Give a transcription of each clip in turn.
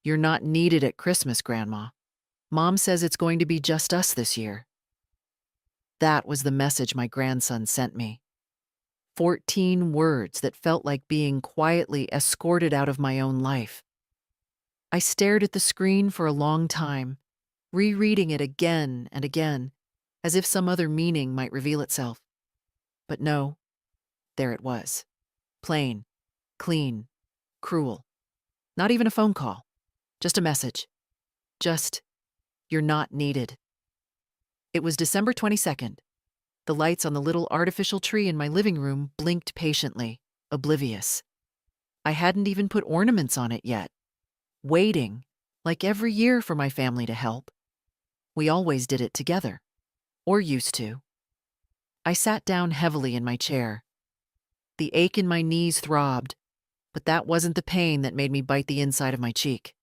"You're not needed at Christmas, Grandma. Mom says it's going to be just us this year." That was the message my grandson sent me. 14 words that felt like being quietly escorted out of my own life. I stared at the screen for a long time, rereading it again and again, as if some other meaning might reveal itself. But no, there it was. Plain, clean, cruel. Not even a phone call. Just a message. Just, "You're not needed." It was December 22nd. The lights on the little artificial tree in my living room blinked patiently, oblivious. I hadn't even put ornaments on it yet. Waiting, like every year, for my family to help. We always did it together. Or used to. I sat down heavily in my chair. The ache in my knees throbbed, but that wasn't the pain that made me bite the inside of my cheek.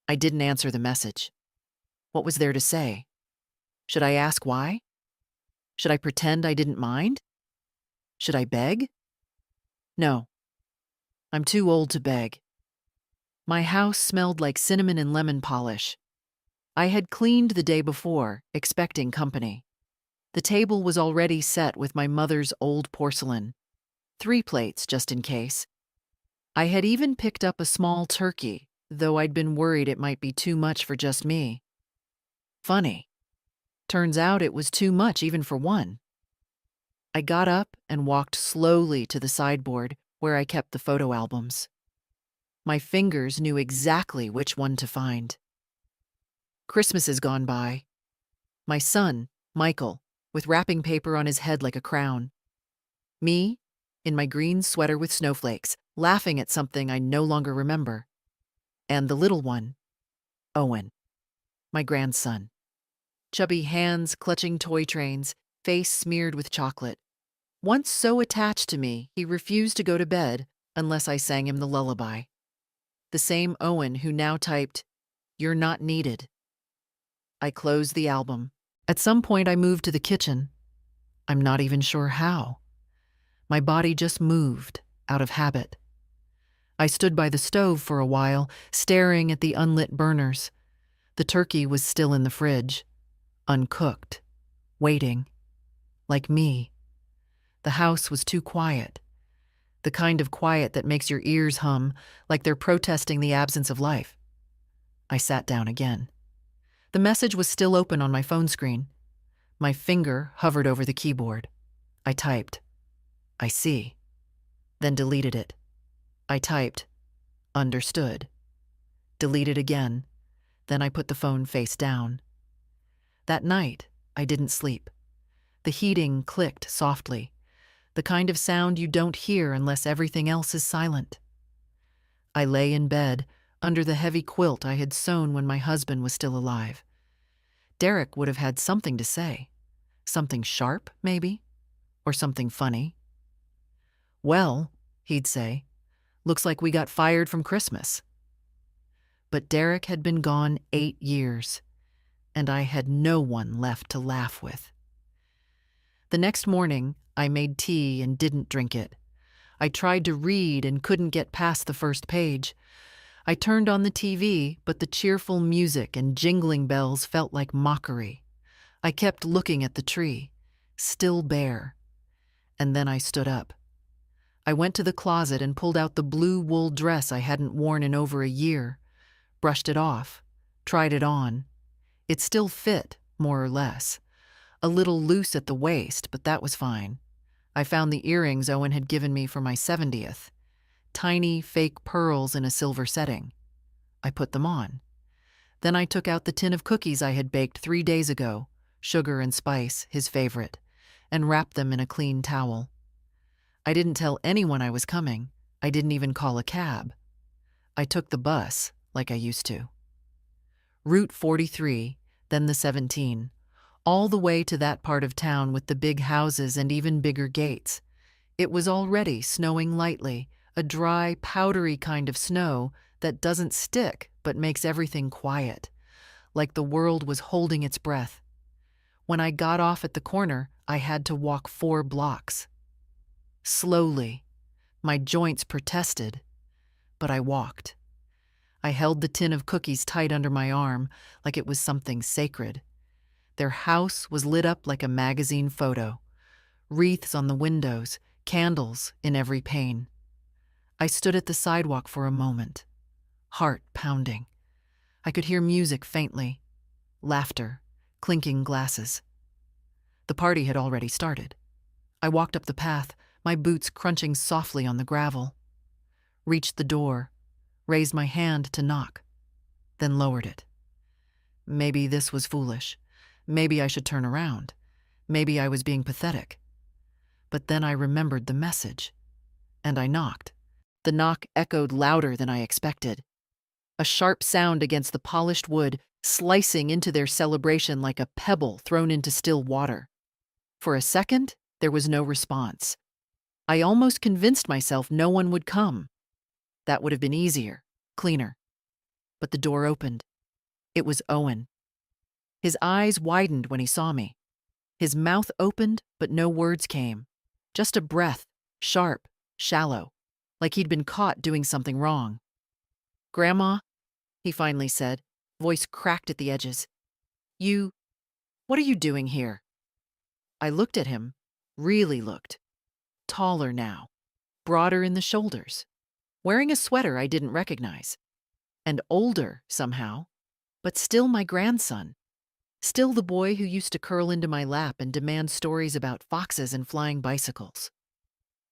I didn't answer the message. What was there to say? Should I ask why? Should I pretend I didn't mind? Should I beg? No. I'm too old to beg. My house smelled like cinnamon and lemon polish. I had cleaned the day before, expecting company. The table was already set with my mother's old porcelain. 3 plates, just in case. I had even picked up a small turkey, though I'd been worried it might be too much for just me. Funny. Turns out it was too much even for one. I got up and walked slowly to the sideboard where I kept the photo albums. My fingers knew exactly which one to find. Christmas has gone by. My son, Michael, with wrapping paper on his head like a crown. Me, in my green sweater with snowflakes, laughing at something I no longer remember. And the little one, Owen, my grandson. Chubby hands clutching toy trains, face smeared with chocolate. Once so attached to me, he refused to go to bed unless I sang him the lullaby. The same Owen who now typed, "You're not needed." I closed the album. At some point, I moved to the kitchen. I'm not even sure how. My body just moved, out of habit. I stood by the stove for a while, staring at the unlit burners. The turkey was still in the fridge, uncooked, waiting, like me. The house was too quiet. The kind of quiet that makes your ears hum, like they're protesting the absence of life. I sat down again. The message was still open on my phone screen. My finger hovered over the keyboard. I typed, "I see," then deleted it. I typed, "Understood," deleted again, then I put the phone face down. That night, I didn't sleep. The heating clicked softly, the kind of sound you don't hear unless everything else is silent. I lay in bed, under the heavy quilt I had sewn when my husband was still alive. Derek would have had something to say. Something sharp, maybe? Or something funny. "Well," he'd say, "looks like we got fired from Christmas." But Derek had been gone 8 years, and I had no one left to laugh with. The next morning, I made tea and didn't drink it. I tried to read and couldn't get past the first page. I turned on the TV, but the cheerful music and jingling bells felt like mockery. I kept looking at the tree, still bare. And then I stood up. I went to the closet and pulled out the blue wool dress I hadn't worn in over a year, brushed it off, tried it on. It still fit, more or less. A little loose at the waist, but that was fine. I found the earrings Owen had given me for my 70th. Tiny, fake pearls in a silver setting. I put them on. Then I took out the tin of cookies I had baked 3 days ago, sugar and spice, his favorite, and wrapped them in a clean towel. I didn't tell anyone I was coming. I didn't even call a cab. I took the bus, like I used to. Route 43, then the 17, all the way to that part of town with the big houses and even bigger gates. It was already snowing lightly, a dry, powdery kind of snow that doesn't stick but makes everything quiet, like the world was holding its breath. When I got off at the corner, I had to walk 4 blocks. Slowly. My joints protested, but I walked. I held the tin of cookies tight under my arm like it was something sacred. Their house was lit up like a magazine photo. Wreaths on the windows, candles in every pane. I stood at the sidewalk for a moment, heart pounding. I could hear music faintly, laughter, clinking glasses. The party had already started. I walked up the path, my boots crunching softly on the gravel. Reached the door, raised my hand to knock, then lowered it. Maybe this was foolish. Maybe I should turn around. Maybe I was being pathetic. But then I remembered the message, and I knocked. The knock echoed louder than I expected. A sharp sound against the polished wood, slicing into their celebration like a pebble thrown into still water. For a second, there was no response. I almost convinced myself no one would come. That would have been easier, cleaner. But the door opened. It was Owen. His eyes widened when he saw me. His mouth opened, but no words came. Just a breath, sharp, shallow, like he'd been caught doing something wrong. "Grandma," he finally said, voice cracked at the edges. What are you doing here?" I looked at him, really looked. Taller now, broader in the shoulders, wearing a sweater I didn't recognize. And older, somehow, but still my grandson. Still the boy who used to curl into my lap and demand stories about foxes and flying bicycles.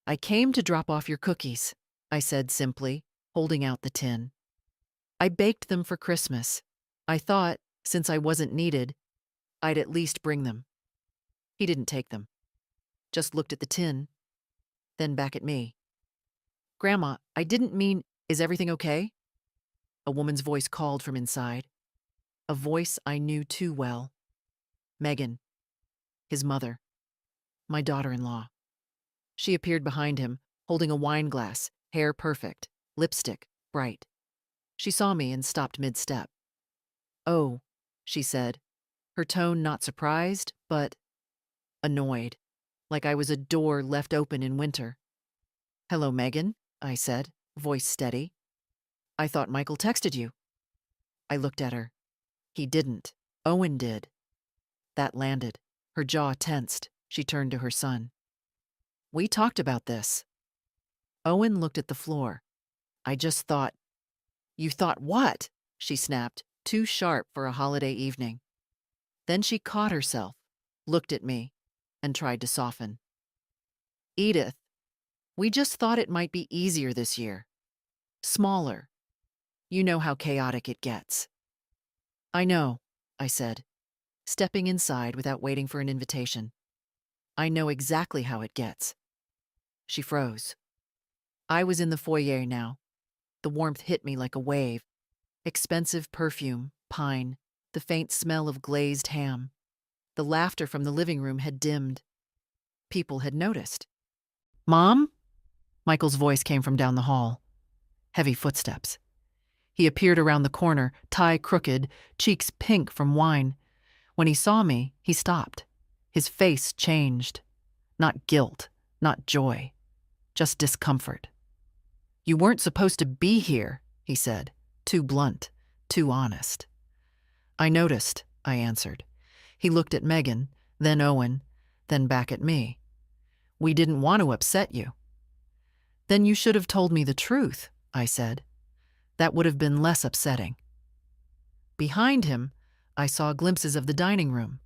"I came to drop off your cookies," I said simply, holding out the tin. "I baked them for Christmas. I thought, since I wasn't needed, I'd at least bring them." He didn't take them, just looked at the tin, then back at me. "Grandma, I didn't mean, is everything okay?" A woman's voice called from inside. A voice I knew too well. Megan, his mother, my daughter-in-law. She appeared behind him, holding a wine glass, hair perfect, lipstick bright. She saw me and stopped mid-step. "Oh," she said, her tone not surprised, but annoyed, like I was a door left open in winter. "Hello, Megan," I said, voice steady. "I thought Michael texted you." I looked at her. He didn't. Owen did. That landed. Her jaw tensed. She turned to her son. "We talked about this." Owen looked at the floor. "I just thought—" "You thought what?" she snapped, too sharp for a holiday evening. Then she caught herself, looked at me, and tried to soften. "Edith, we just thought it might be easier this year. Smaller. You know how chaotic it gets." "I know," I said, stepping inside without waiting for an invitation. "I know exactly how it gets." She froze. I was in the foyer now. The warmth hit me like a wave. Expensive perfume, pine, the faint smell of glazed ham. The laughter from the living room had dimmed. People had noticed. "Mom?" Michael's voice came from down the hall. Heavy footsteps. He appeared around the corner, tie crooked, cheeks pink from wine. When he saw me, he stopped. His face changed. Not guilt, not joy, just discomfort. "You weren't supposed to be here," he said, too blunt, too honest. "I noticed," I answered. He looked at Megan, then Owen, then back at me. "We didn't want to upset you." "Then you should have told me the truth," I said. "That would have been less upsetting." Behind him, I saw glimpses of the dining room,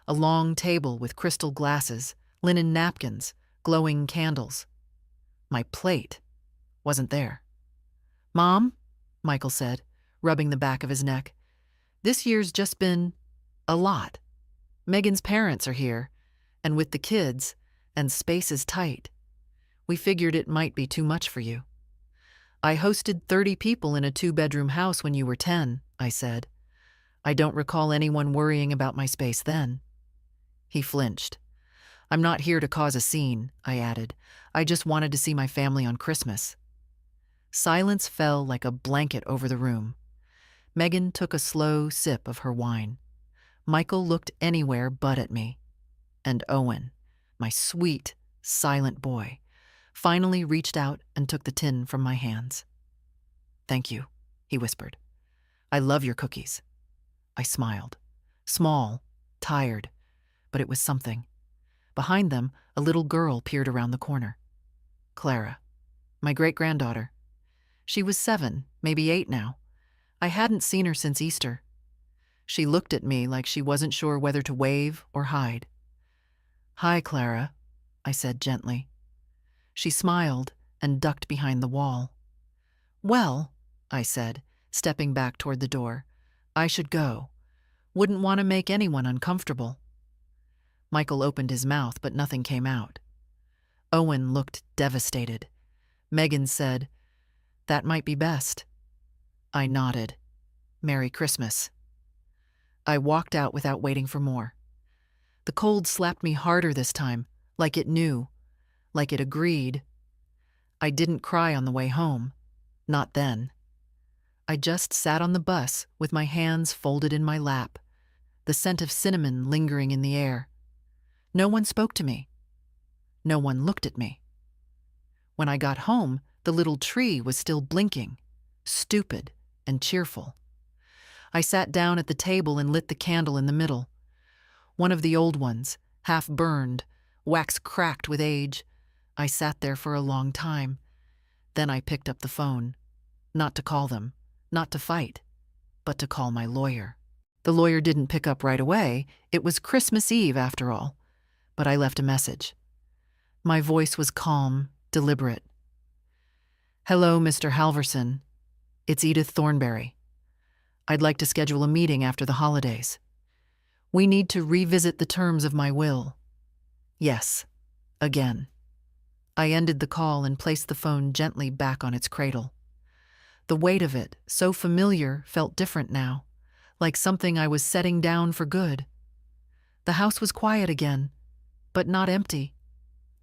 a long table with crystal glasses, linen napkins, glowing candles. My plate wasn't there. "Mom," Michael said, rubbing the back of his neck, "this year's just been a lot. Megan's parents are here, and with the kids, and space is tight. We figured it might be too much for you." "I hosted 30 people in a 2-bedroom house when you were 10, I said. "I don't recall anyone worrying about my space then." He flinched. "I'm not here to cause a scene," I added. "I just wanted to see my family on Christmas." Silence fell like a blanket over the room. Megan took a slow sip of her wine. Michael looked anywhere but at me. And Owen, my sweet, silent boy, finally reached out and took the tin from my hands. "Thank you," he whispered. "I love your cookies." I smiled. Small, tired, but it was something. Behind them, a little girl peered around the corner. Clara, my great-granddaughter. She was 7, maybe 8 now. I hadn't seen her since Easter. She looked at me like she wasn't sure whether to wave or hide. "Hi, Clara," I said gently. She smiled and ducked behind the wall. "Well," I said, stepping back toward the door, "I should go. Wouldn't want to make anyone uncomfortable." Michael opened his mouth, but nothing came out. Owen looked devastated. Megan said, "That might be best." I nodded. "Merry Christmas." I walked out without waiting for more. The cold slapped me harder this time, like it knew, like it agreed. I didn't cry on the way home. Not then. I just sat on the bus with my hands folded in my lap, the scent of cinnamon lingering in the air. No one spoke to me. No one looked at me. When I got home, the little tree was still blinking, stupid and cheerful. I sat down at the table and lit the candle in the middle. One of the old ones, half burned, wax cracked with age. I sat there for a long time. Then I picked up the phone. Not to call them, not to fight, but to call my lawyer. The lawyer didn't pick up right away. It was Christmas Eve, after all. But I left a message. My voice was calm, deliberate. "Hello, Mr. Halverson. It's Edith Thornberry. I'd like to schedule a meeting after the holidays. We need to revisit the terms of my will. Yes, again." I ended the call and placed the phone gently back on its cradle. The weight of it, so familiar, felt different now, like something I was setting down for good. The house was quiet again, but not empty.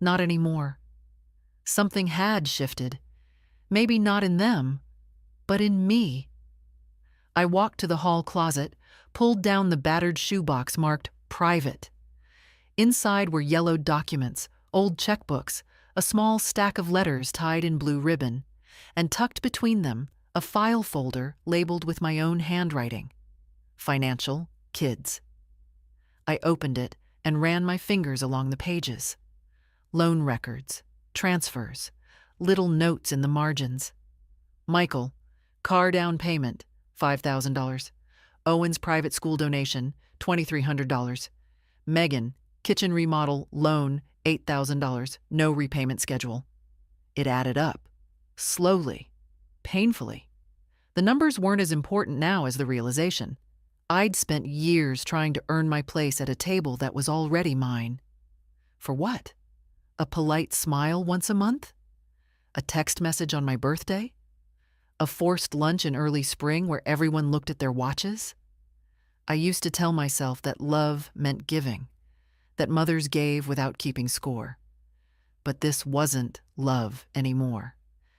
Not anymore. Something had shifted. Maybe not in them, but in me. I walked to the hall closet, pulled down the battered shoebox marked "Private." Inside were yellowed documents, old checkbooks, a small stack of letters tied in blue ribbon, and tucked between them, a file folder labeled with my own handwriting. Financial, Kids. I opened it and ran my fingers along the pages. Loan records, transfers, little notes in the margins. Michael, car down payment, $5,000. Owen's private school donation, $2,300. Megan, kitchen remodel, loan, $8,000, no repayment schedule. It added up. Slowly. Painfully. The numbers weren't as important now as the realization. I'd spent years trying to earn my place at a table that was already mine. For what? A polite smile once a month? A text message on my birthday? A forced lunch in early spring where everyone looked at their watches? I used to tell myself that love meant giving, that mothers gave without keeping score. But this wasn't love anymore.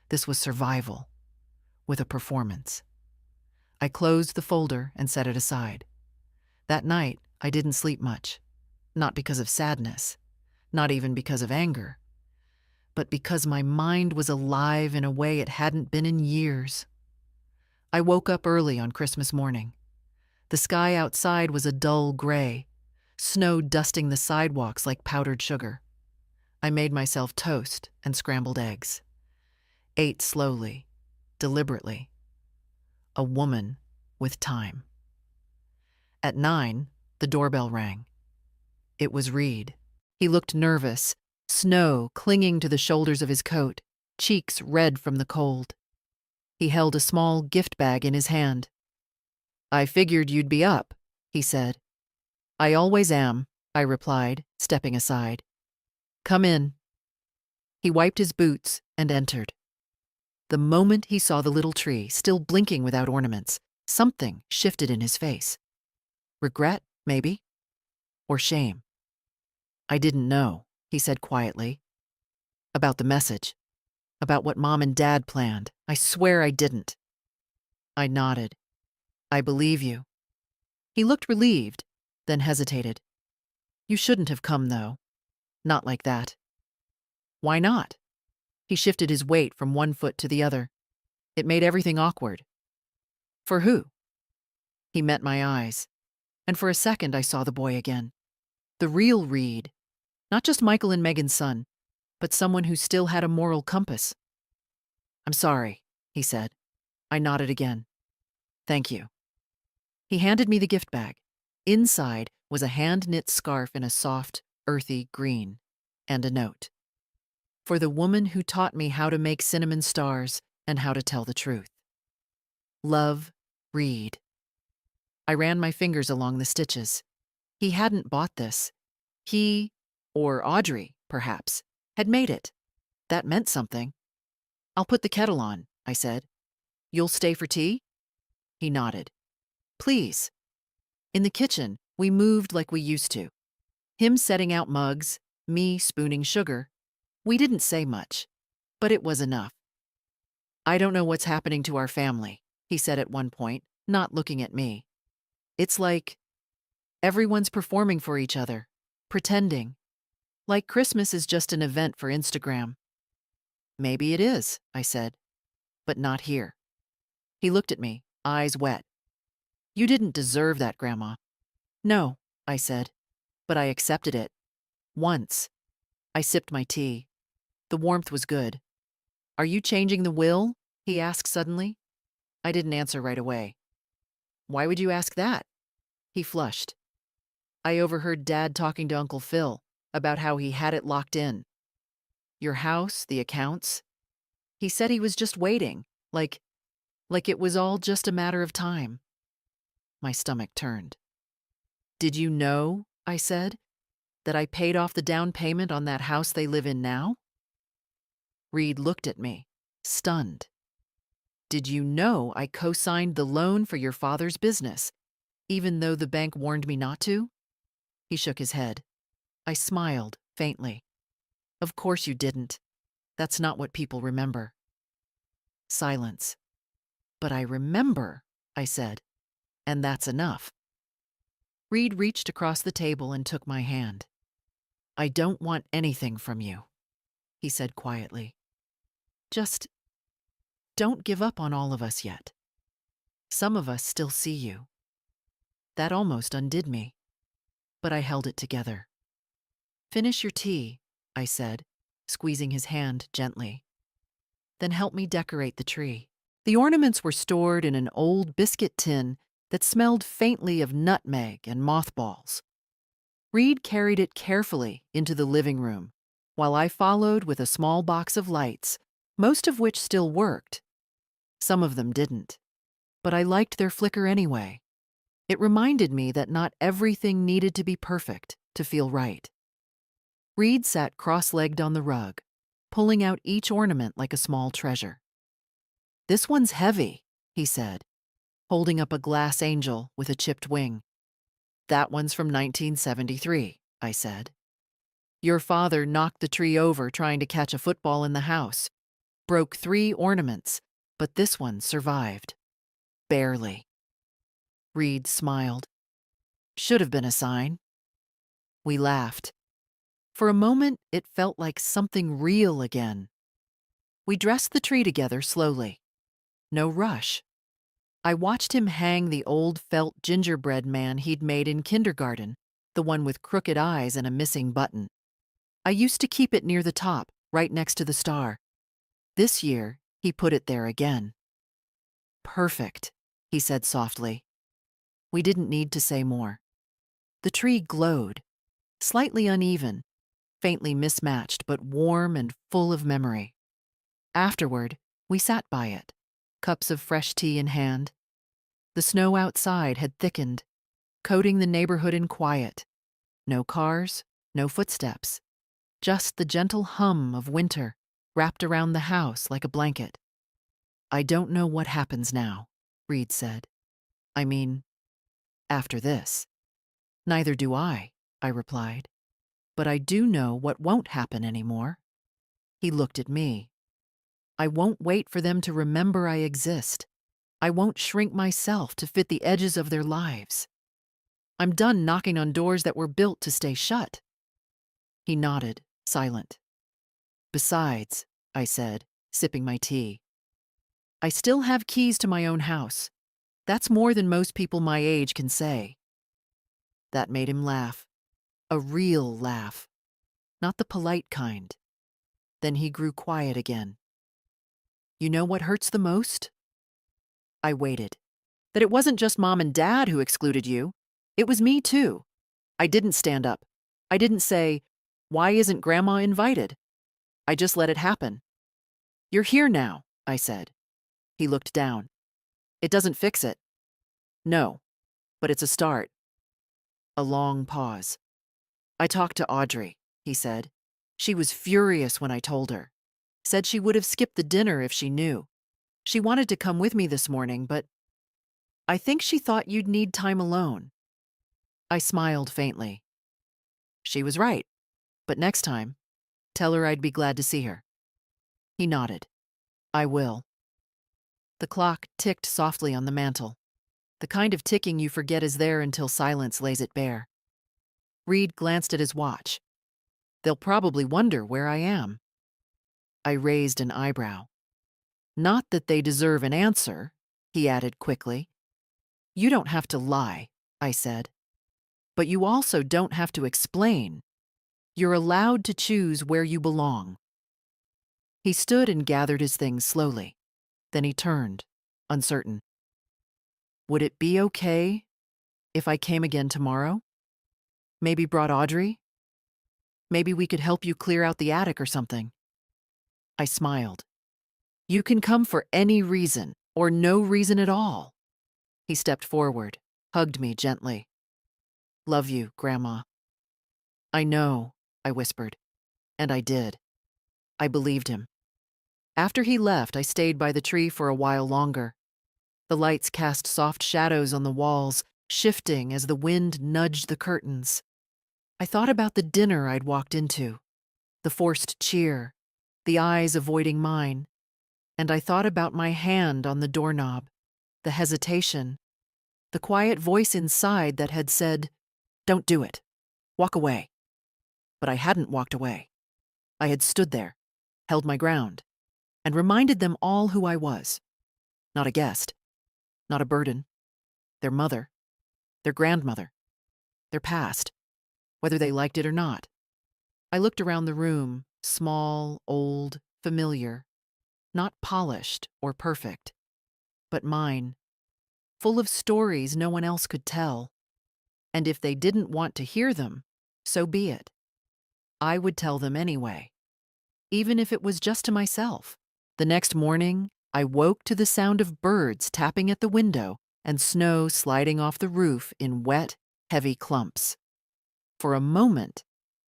This was survival, with a performance. I closed the folder and set it aside. That night, I didn't sleep much. Not because of sadness, not even because of anger, but because my mind was alive in a way it hadn't been in years. I woke up early on Christmas morning. The sky outside was a dull gray, snow dusting the sidewalks like powdered sugar. I made myself toast and scrambled eggs. Ate slowly, deliberately. A woman with time. At 9, the doorbell rang. It was Reed. He looked nervous, snow clinging to the shoulders of his coat, cheeks red from the cold. He held a small gift bag in his hand. "I figured you'd be up," he said. "I always am," I replied, stepping aside. "Come in." He wiped his boots and entered. The moment he saw the little tree, still blinking without ornaments, something shifted in his face. Regret, maybe? Or shame? "I didn't know," he said quietly. "About the message. About what Mom and Dad planned. I swear I didn't." I nodded. "I believe you." He looked relieved, then hesitated. "You shouldn't have come, though. Not like that." "Why not?" He shifted his weight from one foot to the other. "It made everything awkward." For who? He met my eyes, and for a second I saw the boy again. The real Reed, not just Michael and Megan's son, but someone who still had a moral compass. I'm sorry, he said. I nodded again. Thank you. He handed me the gift bag. Inside was a hand-knit scarf in a soft, earthy green, and a note. For the woman who taught me how to make cinnamon stars and how to tell the truth. Love, Reed. I ran my fingers along the stitches. He hadn't bought this. He, or Audrey, perhaps, had made it. That meant something. I'll put the kettle on, I said. You'll stay for tea? He nodded. Please. In the kitchen, we moved like we used to. Him setting out mugs, me spooning sugar. We didn't say much, but it was enough. I don't know what's happening to our family, he said at one point, not looking at me. It's like everyone's performing for each other, pretending. Like Christmas is just an event for Instagram. Maybe it is, I said, but not here. He looked at me, eyes wet. You didn't deserve that, Grandma. No, I said, but I accepted it. Once. I sipped my tea. The warmth was good. Are you changing the will? He asked suddenly. I didn't answer right away. Why would you ask that? He flushed. I overheard Dad talking to Uncle Phil about how he had it locked in. Your house, the accounts. He said he was just waiting, like it was all just a matter of time. My stomach turned. Did you know, I said, that I paid off the down payment on that house they live in now? Reed looked at me, stunned. Did you know I co-signed the loan for your father's business, even though the bank warned me not to? He shook his head. I smiled, faintly. Of course you didn't. That's not what people remember. Silence. But I remember, I said, and that's enough. Reed reached across the table and took my hand. I don't want anything from you, he said quietly. Just don't give up on all of us yet. Some of us still see you. That almost undid me, but I held it together. Finish your tea, I said, squeezing his hand gently. Then help me decorate the tree. The ornaments were stored in an old biscuit tin that smelled faintly of nutmeg and mothballs. Reed carried it carefully into the living room, while I followed with a small box of lights, most of which still worked. Some of them didn't, but I liked their flicker anyway. It reminded me that not everything needed to be perfect to feel right. Reed sat cross-legged on the rug, pulling out each ornament like a small treasure. This one's heavy, he said, holding up a glass angel with a chipped wing. That one's from 1973, I said. Your father knocked the tree over trying to catch a football in the house, broke 3 ornaments, but this one survived. Barely. Reed smiled. Should have been a sign. We laughed. For a moment, it felt like something real again. We dressed the tree together slowly. No rush. I watched him hang the old felt gingerbread man he'd made in kindergarten, the one with crooked eyes and a missing button. I used to keep it near the top, right next to the star. This year, he put it there again. Perfect, he said softly. We didn't need to say more. The tree glowed, slightly uneven, faintly mismatched, but warm and full of memory. Afterward, we sat by it, cups of fresh tea in hand. The snow outside had thickened, coating the neighborhood in quiet. No cars, no footsteps, just the gentle hum of winter wrapped around the house like a blanket. I don't know what happens now, Reed said. I mean, after this. Neither do I replied. But I do know what won't happen anymore. He looked at me. I won't wait for them to remember I exist. I won't shrink myself to fit the edges of their lives. I'm done knocking on doors that were built to stay shut. He nodded, silent. Besides, I said, sipping my tea, I still have keys to my own house. That's more than most people my age can say. That made him laugh. A real laugh. Not the polite kind. Then he grew quiet again. You know what hurts the most? I waited. That it wasn't just Mom and Dad who excluded you. It was me too. I didn't stand up. I didn't say, "Why isn't Grandma invited?" I just let it happen. "You're here now," I said. He looked down. "It doesn't fix it." "No, but it's a start." A long pause. "I talked to Audrey," he said. "She was furious when I told her. Said she would have skipped the dinner if she knew. She wanted to come with me this morning, but I think she thought you'd need time alone." I smiled faintly. She was right, but next time, tell her I'd be glad to see her. He nodded. "I will." The clock ticked softly on the mantel, the kind of ticking you forget is there until silence lays it bare. Reed glanced at his watch. They'll probably wonder where I am. I raised an eyebrow. "Not that they deserve an answer," he added quickly. "You don't have to lie," I said. "But you also don't have to explain. You're allowed to choose where you belong." He stood and gathered his things slowly. Then he turned, uncertain. "Would it be okay if I came again tomorrow? Maybe brought Audrey? Maybe we could help you clear out the attic or something." I smiled. "You can come for any reason, or no reason at all." He stepped forward, hugged me gently. "Love you, Grandma." "I know," I whispered. And I did. I believed him. After he left, I stayed by the tree for a while longer. The lights cast soft shadows on the walls, shifting as the wind nudged the curtains. I thought about the dinner I'd walked into, the forced cheer, the eyes avoiding mine, and I thought about my hand on the doorknob, the hesitation, the quiet voice inside that had said, "Don't do it. Walk away." But I hadn't walked away. I had stood there, held my ground, and reminded them all who I was. Not a guest, not a burden. Their mother, their grandmother, their past, whether they liked it or not. I looked around the room, small, old, familiar, not polished or perfect, but mine, full of stories no one else could tell. And if they didn't want to hear them, so be it. I would tell them anyway, even if it was just to myself. The next morning, I woke to the sound of birds tapping at the window and snow sliding off the roof in wet, heavy clumps. For a moment,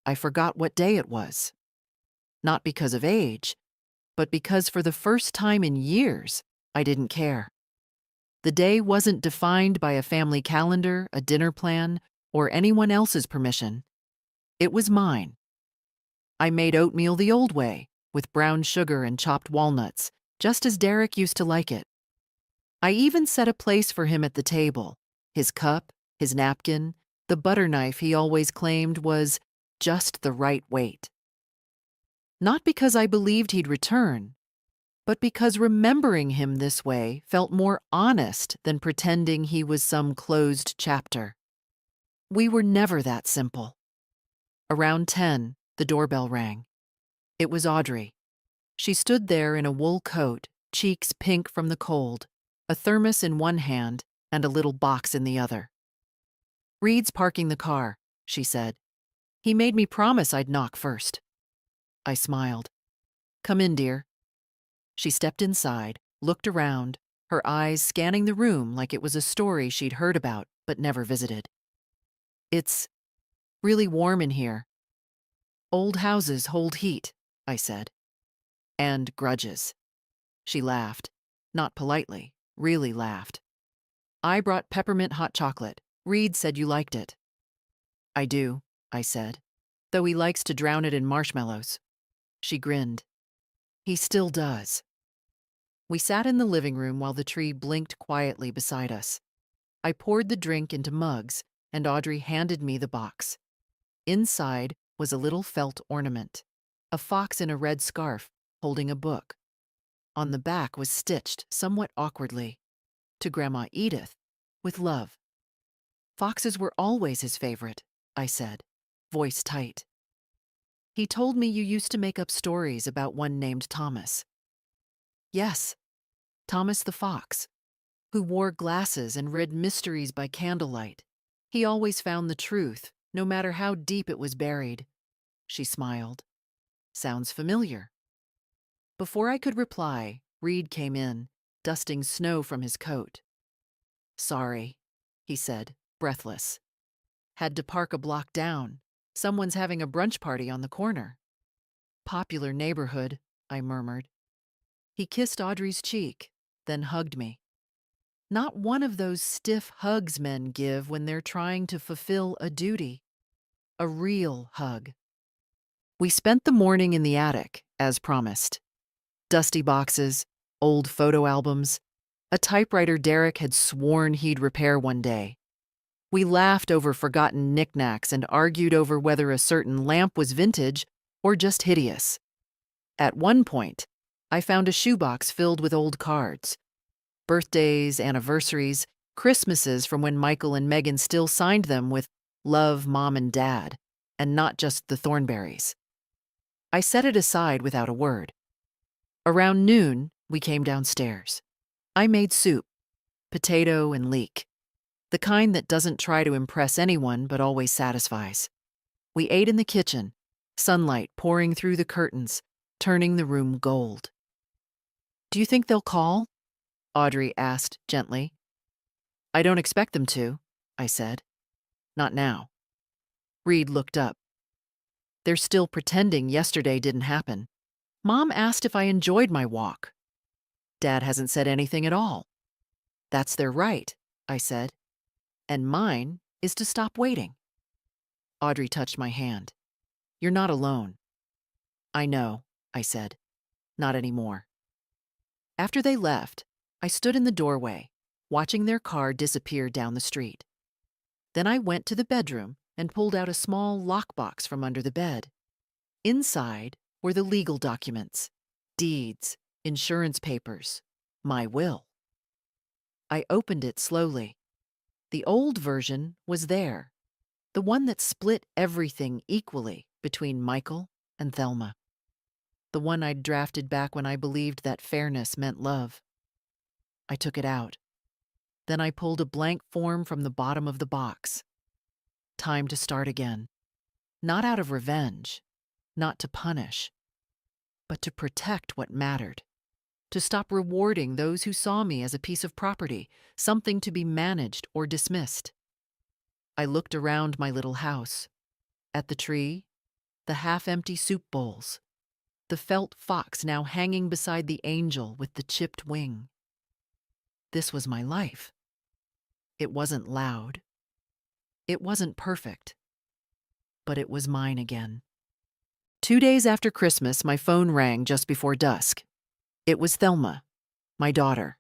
I forgot what day it was. Not because of age, but because for the first time in years, I didn't care. The day wasn't defined by a family calendar, a dinner plan, or anyone else's permission. It was mine. I made oatmeal the old way, with brown sugar and chopped walnuts, just as Derek used to like it. I even set a place for him at the table, his cup, his napkin, the butter knife he always claimed was just the right weight. Not because I believed he'd return, but because remembering him this way felt more honest than pretending he was some closed chapter. We were never that simple. Around 10, the doorbell rang. It was Audrey. She stood there in a wool coat, cheeks pink from the cold, a thermos in one hand and a little box in the other. "Reed's parking the car," she said. "He made me promise I'd knock first." I smiled. "Come in, dear." She stepped inside, looked around, her eyes scanning the room like it was a story she'd heard about but never visited. "It's really warm in here." "Old houses hold heat," I said. "And grudges." She laughed. Not politely, really laughed. "I brought peppermint hot chocolate. Reed said you liked it." "I do," I said, "though he likes to drown it in marshmallows." She grinned. "He still does." We sat in the living room while the tree blinked quietly beside us. I poured the drink into mugs, and Audrey handed me the box. Inside was a little felt ornament, a fox in a red scarf holding a book. On the back was stitched somewhat awkwardly, To Grandma Edith, with love. Foxes were always his favorite, I said, voice tight. He told me you used to make up stories about one named Thomas. Yes, Thomas the fox, who wore glasses and read mysteries by candlelight. He always found the truth, no matter how deep it was buried. She smiled. Sounds familiar. Before I could reply, Reed came in, dusting snow from his coat. Sorry, he said, breathless. Had to park a block down. Someone's having a brunch party on the corner. Popular neighborhood, I murmured. He kissed Audrey's cheek, then hugged me. Not one of those stiff hugs men give when they're trying to fulfill a duty. A real hug. We spent the morning in the attic, as promised. Dusty boxes, old photo albums, a typewriter Derek had sworn he'd repair one day. We laughed over forgotten knickknacks and argued over whether a certain lamp was vintage or just hideous. At one point, I found a shoebox filled with old cards. Birthdays, anniversaries, Christmases from when Michael and Megan still signed them with "Love, Mom and Dad," and not just the Thornberrys. I set it aside without a word. Around noon, we came downstairs. I made soup, potato and leek, the kind that doesn't try to impress anyone but always satisfies. We ate in the kitchen, sunlight pouring through the curtains, turning the room gold. Do you think they'll call? Audrey asked gently. I don't expect them to, I said. Not now. Reed looked up. They're still pretending yesterday didn't happen. Mom asked if I enjoyed my walk. Dad hasn't said anything at all. That's their right, I said. And mine is to stop waiting. Audrey touched my hand. You're not alone. I know, I said. Not anymore. After they left, I stood in the doorway, watching their car disappear down the street. Then I went to the bedroom and pulled out a small lockbox from under the bed. Inside were the legal documents, deeds, insurance papers, my will. I opened it slowly. The old version was there, the one that split everything equally between Michael and Thelma. The one I'd drafted back when I believed that fairness meant love. I took it out. Then I pulled a blank form from the bottom of the box. Time to start again. Not out of revenge, not to punish, but to protect what mattered. To stop rewarding those who saw me as a piece of property, something to be managed or dismissed. I looked around my little house, at the tree, the half-empty soup bowls, the felt fox now hanging beside the angel with the chipped wing. This was my life. It wasn't loud. It wasn't perfect. But it was mine again. 2 days after Christmas, my phone rang just before dusk. It was Thelma, my daughter.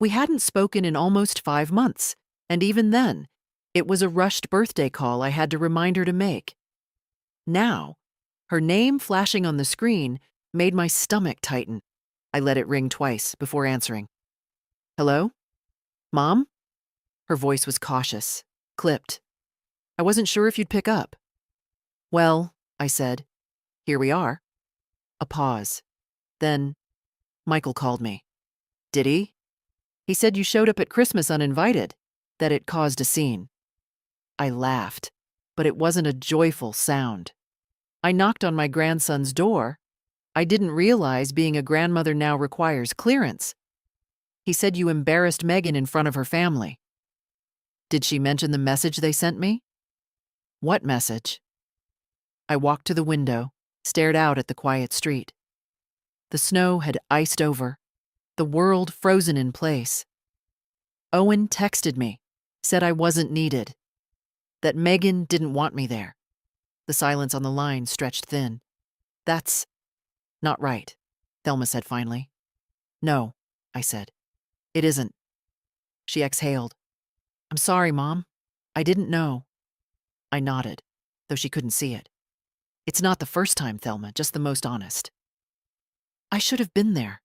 We hadn't spoken in almost 5 months, and even then, it was a rushed birthday call I had to remind her to make. Now, her name flashing on the screen made my stomach tighten. I let it ring twice before answering. Hello? Mom? Her voice was cautious, clipped. I wasn't sure if you'd pick up. Well, I said, here we are. A pause. Then, Michael called me. Did he? He said you showed up at Christmas uninvited, that it caused a scene. I laughed, but it wasn't a joyful sound. I knocked on my grandson's door. I didn't realize being a grandmother now requires clearance. He said you embarrassed Megan in front of her family. Did she mention the message they sent me? What message? I walked to the window, stared out at the quiet street. The snow had iced over, the world frozen in place. Owen texted me, said I wasn't needed, that Megan didn't want me there. The silence on the line stretched thin. That's not right, Thelma said finally. No, I said. It isn't. She exhaled. I'm sorry, Mom. I didn't know. I nodded, though she couldn't see it. It's not the first time, Thelma, just the most honest. I should have been there.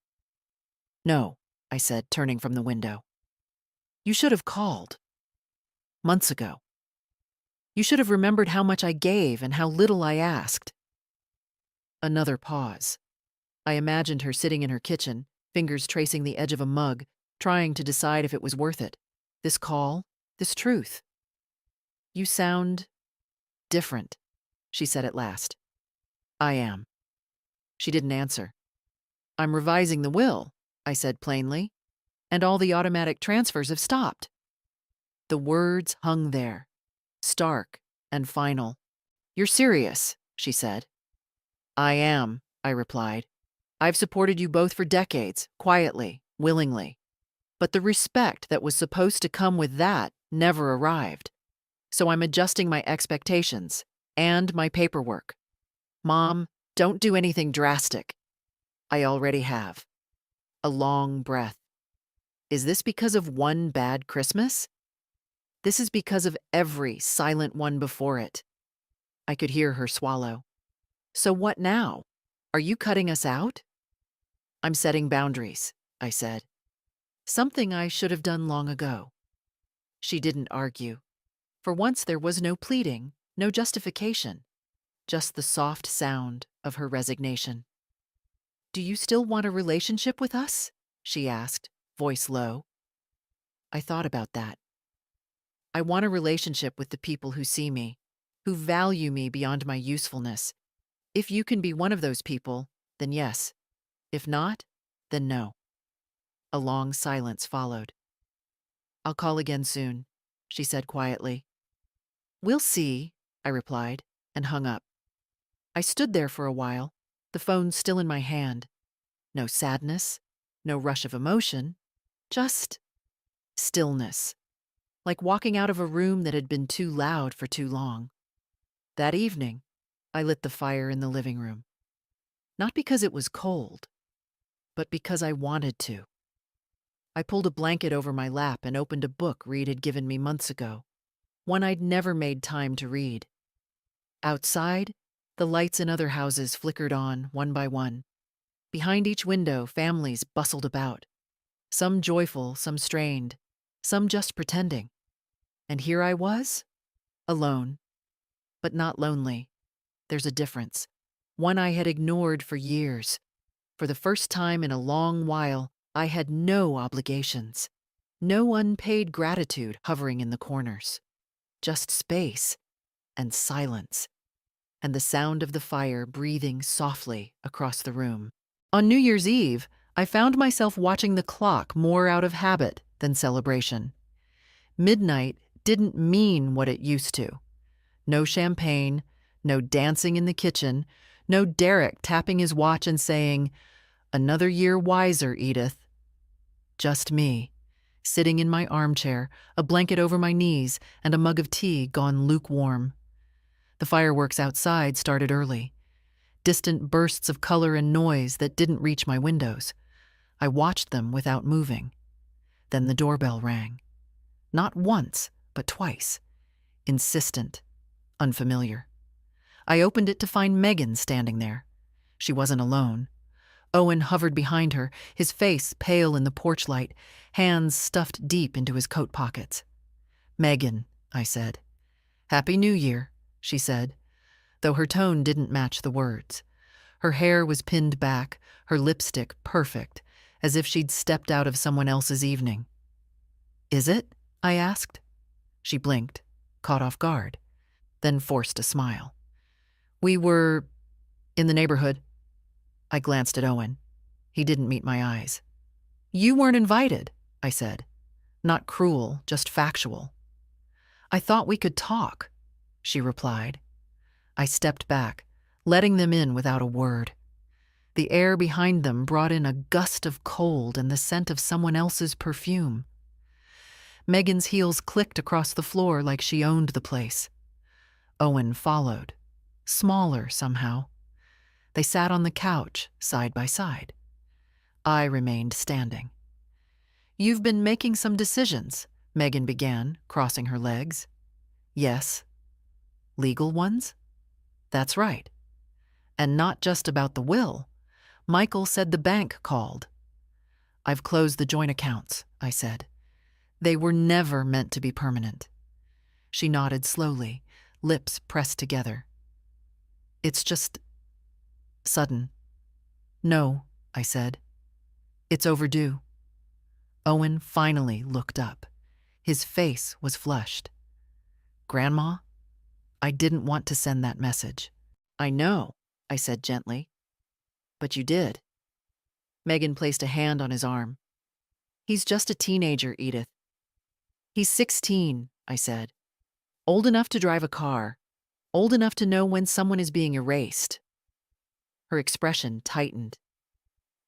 No, I said, turning from the window. You should have called. Months ago. You should have remembered how much I gave and how little I asked. Another pause. I imagined her sitting in her kitchen, fingers tracing the edge of a mug, trying to decide if it was worth it. This call, this truth. You sound different, she said at last. I am. She didn't answer. I'm revising the will, I said plainly, and all the automatic transfers have stopped. The words hung there, stark and final. You're serious, she said. I am, I replied. I've supported you both for decades, quietly, willingly. But the respect that was supposed to come with that never arrived. So I'm adjusting my expectations and my paperwork. Mom, don't do anything drastic. I already have. A long breath. Is this because of one bad Christmas? This is because of every silent one before it. I could hear her swallow. So what now? Are you cutting us out? I'm setting boundaries, I said. Something I should have done long ago. She didn't argue. For once there was no pleading, no justification, just the soft sound of her resignation. Do you still want a relationship with us? She asked, voice low. I thought about that. I want a relationship with the people who see me, who value me beyond my usefulness. If you can be one of those people, then yes. If not, then no. A long silence followed. I'll call again soon, she said quietly. We'll see, I replied, and hung up. I stood there for a while, the phone still in my hand. No sadness, no rush of emotion, just stillness, like walking out of a room that had been too loud for too long. That evening, I lit the fire in the living room. Not because it was cold, but because I wanted to. I pulled a blanket over my lap and opened a book Reed had given me months ago, one I'd never made time to read. Outside, the lights in other houses flickered on, one by one. Behind each window, families bustled about, some joyful, some strained, some just pretending. And here I was, alone, but not lonely. There's a difference, one I had ignored for years. For the first time in a long while, I had no obligations, no unpaid gratitude hovering in the corners, just space and silence, and the sound of the fire breathing softly across the room. On New Year's Eve, I found myself watching the clock more out of habit than celebration. Midnight didn't mean what it used to. No champagne, no dancing in the kitchen, no Derek tapping his watch and saying, "Another year wiser, Edith." Just me, sitting in my armchair, a blanket over my knees, and a mug of tea gone lukewarm. The fireworks outside started early. Distant bursts of color and noise that didn't reach my windows. I watched them without moving. Then the doorbell rang. Not once, but twice. Insistent, unfamiliar. I opened it to find Megan standing there. She wasn't alone. Owen hovered behind her, his face pale in the porch light, hands stuffed deep into his coat pockets. "Megan," I said. "Happy New Year," she said, though her tone didn't match the words. Her hair was pinned back, her lipstick perfect, as if she'd stepped out of someone else's evening. "Is it?" I asked. She blinked, caught off guard, then forced a smile. "We were in the neighborhood." I glanced at Owen. He didn't meet my eyes. "You weren't invited," I said. Not cruel, just factual. "I thought we could talk," she replied. I stepped back, letting them in without a word. The air behind them brought in a gust of cold and the scent of someone else's perfume. Megan's heels clicked across the floor like she owned the place. Owen followed, smaller somehow. They sat on the couch, side by side. I remained standing. "You've been making some decisions," Megan began, crossing her legs. "Yes." "Legal ones?" "That's right. And not just about the will. Michael said the bank called." "I've closed the joint accounts," I said. They were never meant to be permanent. She nodded slowly, lips pressed together. It's just sudden. No, I said. It's overdue. Owen finally looked up. His face was flushed. Grandma, I didn't want to send that message. I know, I said gently. But you did. Megan placed a hand on his arm. He's just a teenager, Edith. He's 16, I said. Old enough to drive a car. Old enough to know when someone is being erased. Her expression tightened.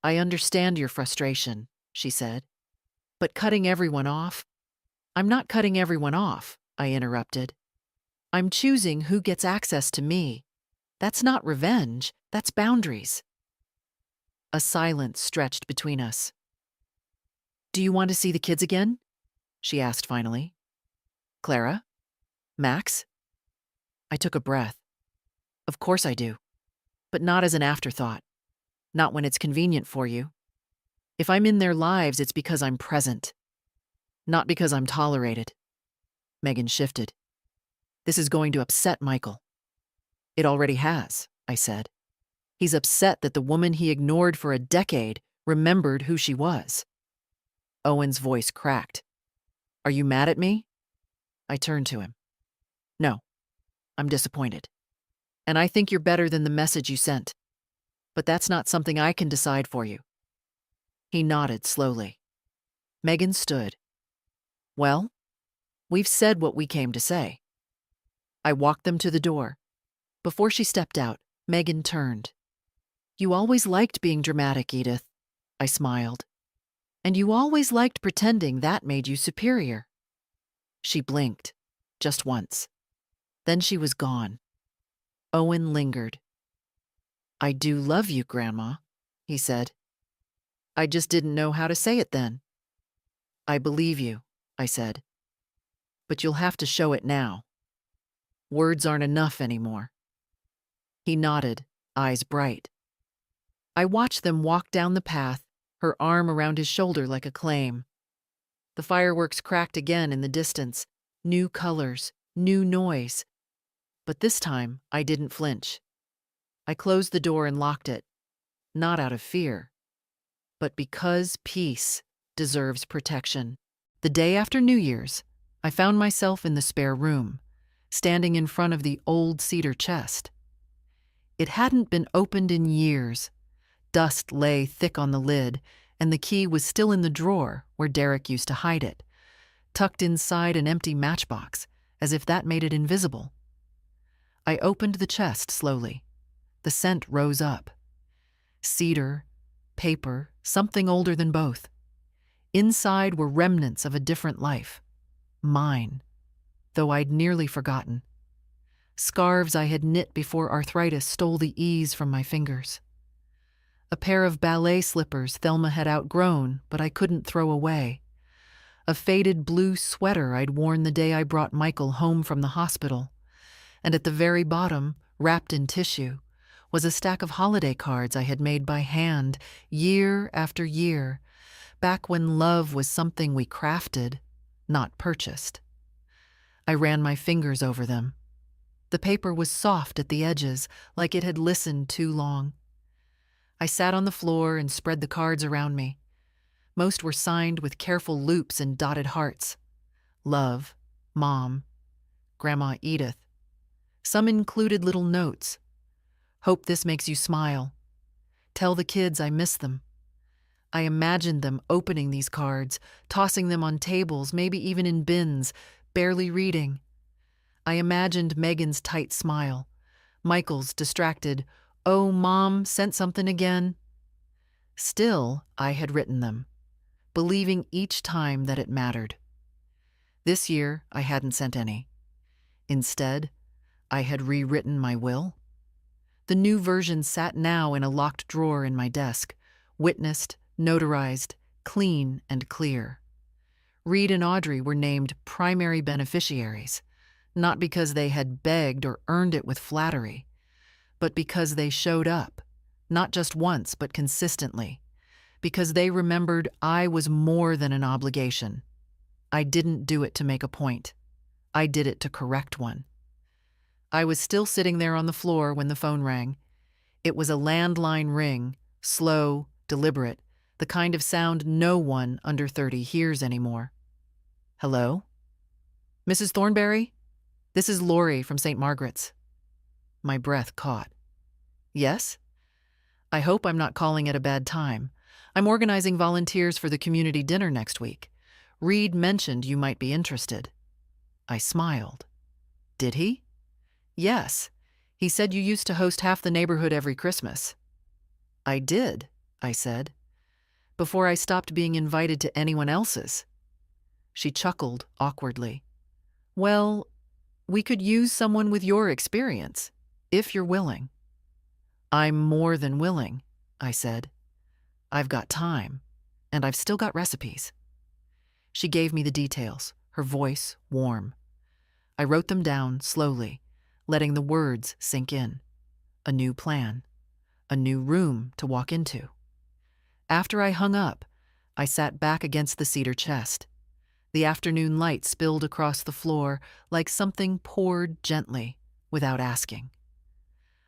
I understand your frustration, she said. But cutting everyone off? I'm not cutting everyone off, I interrupted. I'm choosing who gets access to me. That's not revenge, that's boundaries. A silence stretched between us. Do you want to see the kids again? She asked finally. Clara? Max? I took a breath. Of course I do. But not as an afterthought. Not when it's convenient for you. If I'm in their lives, it's because I'm present. Not because I'm tolerated. Megan shifted. This is going to upset Michael. It already has, I said. He's upset that the woman he ignored for a decade remembered who she was. Owen's voice cracked. Are you mad at me? I turned to him. No, I'm disappointed. And I think you're better than the message you sent. But that's not something I can decide for you. He nodded slowly. Megan stood. Well, we've said what we came to say. I walked them to the door. Before she stepped out, Megan turned. You always liked being dramatic, Edith, I smiled. And you always liked pretending that made you superior. She blinked, just once. Then she was gone. Owen lingered. I do love you, Grandma, he said. I just didn't know how to say it then. I believe you, I said. But you'll have to show it now. Words aren't enough anymore. He nodded, eyes bright. I watched them walk down the path, her arm around his shoulder like a claim. The fireworks cracked again in the distance, new colors, new noise. But this time, I didn't flinch. I closed the door and locked it, not out of fear, but because peace deserves protection. The day after New Year's, I found myself in the spare room, standing in front of the old cedar chest. It hadn't been opened in years. Dust lay thick on the lid, and the key was still in the drawer where Derek used to hide it, tucked inside an empty matchbox, as if that made it invisible. I opened the chest slowly. The scent rose up. Cedar, paper, something older than both. Inside were remnants of a different life. Mine, though I'd nearly forgotten. Scarves I had knit before arthritis stole the ease from my fingers. A pair of ballet slippers Thelma had outgrown, but I couldn't throw away. A faded blue sweater I'd worn the day I brought Michael home from the hospital. And at the very bottom, wrapped in tissue, was a stack of holiday cards I had made by hand, year after year, back when love was something we crafted, not purchased. I ran my fingers over them. The paper was soft at the edges, like it had listened too long. I sat on the floor and spread the cards around me. Most were signed with careful loops and dotted hearts. Love, Mom, Grandma Edith. Some included little notes. Hope this makes you smile. Tell the kids I miss them. I imagined them opening these cards, tossing them on tables, maybe even in bins, barely reading. I imagined Megan's tight smile, Michael's distracted, "Oh, Mom sent something again." Still, I had written them, believing each time that it mattered. This year, I hadn't sent any. Instead, I had rewritten my will. The new version sat now in a locked drawer in my desk, witnessed, notarized, clean and clear. Reed and Audrey were named primary beneficiaries, not because they had begged or earned it with flattery, but because they showed up, not just once but consistently, because they remembered I was more than an obligation. I didn't do it to make a point. I did it to correct one. I was still sitting there on the floor when the phone rang. It was a landline ring, slow, deliberate, the kind of sound no one under 30 hears anymore. Hello? Mrs. Thornberry? This is Lori from St. Margaret's. My breath caught. Yes? I hope I'm not calling at a bad time. I'm organizing volunteers for the community dinner next week. Reed mentioned you might be interested. I smiled. Did he? Yes. He said you used to host half the neighborhood every Christmas. I did, I said, before I stopped being invited to anyone else's. She chuckled awkwardly. Well, we could use someone with your experience, if you're willing. I'm more than willing, I said. I've got time, and I've still got recipes. She gave me the details, her voice warm. I wrote them down slowly, letting the words sink in. A new plan, a new room to walk into. After I hung up, I sat back against the cedar chest. The afternoon light spilled across the floor like something poured gently, without asking.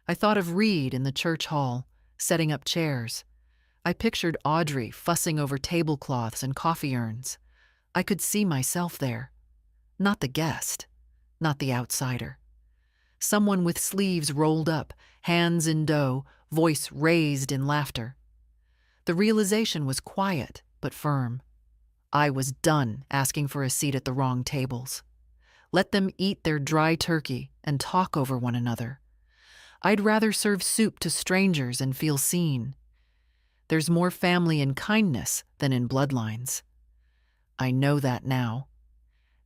I thought of Reed in the church hall, setting up chairs. I pictured Audrey fussing over tablecloths and coffee urns. I could see myself there. Not the guest, not the outsider. Someone with sleeves rolled up, hands in dough, voice raised in laughter. The realization was quiet but firm. I was done asking for a seat at the wrong tables. Let them eat their dry turkey and talk over one another. I'd rather serve soup to strangers and feel seen. There's more family in kindness than in bloodlines. I know that now.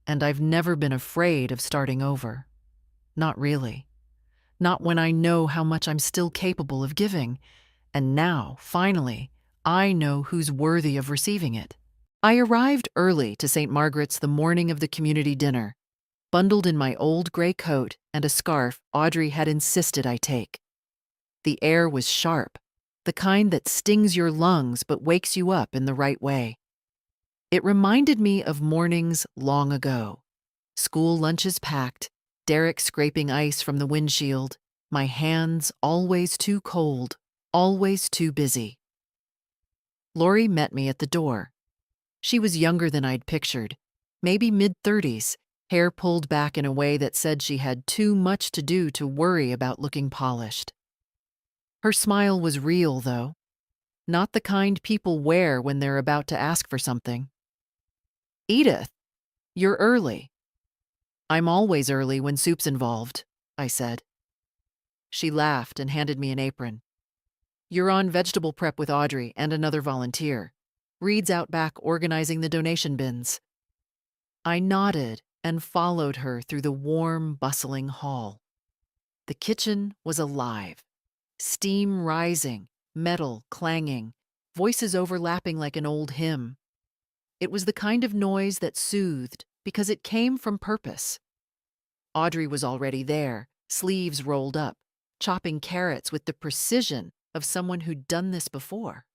And I've never been afraid of starting over. Not really. Not when I know how much I'm still capable of giving. And now, finally, I know who's worthy of receiving it. I arrived early to St. Margaret's the morning of the community dinner, bundled in my old gray coat and a scarf Audrey had insisted I take. The air was sharp, the kind that stings your lungs but wakes you up in the right way. It reminded me of mornings long ago. School lunches packed, Derek scraping ice from the windshield, my hands always too cold, always too busy. Lori met me at the door. She was younger than I'd pictured, maybe mid-30s, hair pulled back in a way that said she had too much to do to worry about looking polished. Her smile was real, though. Not the kind people wear when they're about to ask for something. Edith, you're early. I'm always early when soup's involved, I said. She laughed and handed me an apron. You're on vegetable prep with Audrey and another volunteer. Reed's out back organizing the donation bins. I nodded and followed her through the warm, bustling hall. The kitchen was alive. Steam rising, metal clanging, voices overlapping like an old hymn. It was the kind of noise that soothed because it came from purpose. Audrey was already there, sleeves rolled up, chopping carrots with the precision of someone who'd done this before.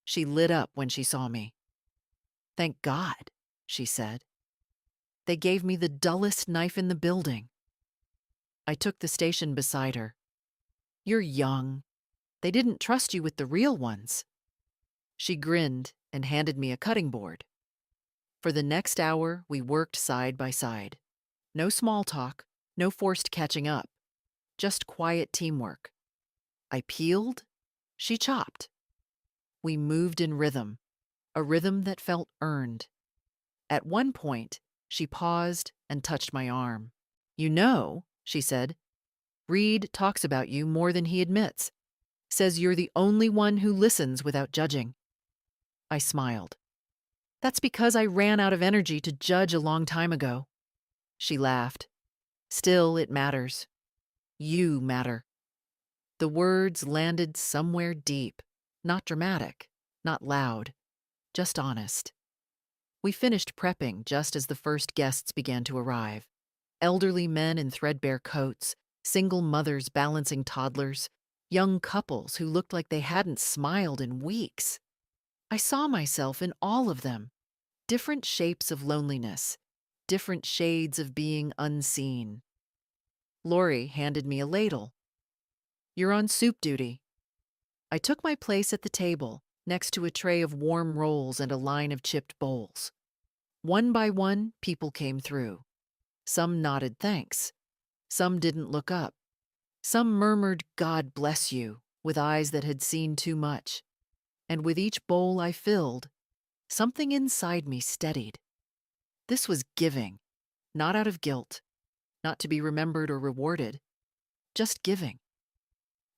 She lit up when she saw me. Thank God, she said. They gave me the dullest knife in the building. I took the station beside her. You're young. They didn't trust you with the real ones. She grinned and handed me a cutting board. For the next hour, we worked side by side. No small talk, no forced catching up, just quiet teamwork. I peeled, she chopped. We moved in rhythm, a rhythm that felt earned. At one point, she paused and touched my arm. You know, she said, Reed talks about you more than he admits. Says you're the only one who listens without judging. I smiled. That's because I ran out of energy to judge a long time ago. She laughed. Still, it matters. You matter. The words landed somewhere deep, not dramatic, not loud, just honest. We finished prepping just as the first guests began to arrive. Elderly men in threadbare coats, single mothers balancing toddlers, young couples who looked like they hadn't smiled in weeks. I saw myself in all of them. Different shapes of loneliness, different shades of being unseen. Lori handed me a ladle. "You're on soup duty." I took my place at the table, next to a tray of warm rolls and a line of chipped bowls. One by one, people came through. Some nodded thanks. Some didn't look up. Some murmured, "God bless you," with eyes that had seen too much. And with each bowl I filled, something inside me steadied. This was giving, not out of guilt, not to be remembered or rewarded, just giving.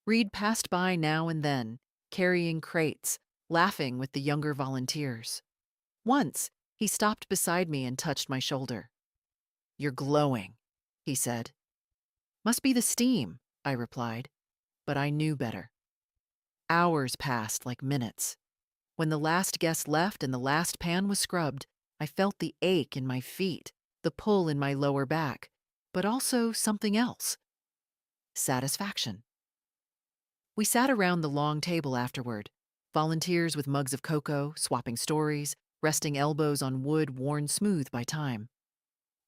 Reed passed by now and then, carrying crates, laughing with the younger volunteers. Once, he stopped beside me and touched my shoulder. "You're glowing," he said. "Must be the steam," I replied, but I knew better. Hours passed like minutes. When the last guest left and the last pan was scrubbed, I felt the ache in my feet, the pull in my lower back, but also something else. Satisfaction. We sat around the long table afterward, volunteers with mugs of cocoa, swapping stories, resting elbows on wood worn smooth by time.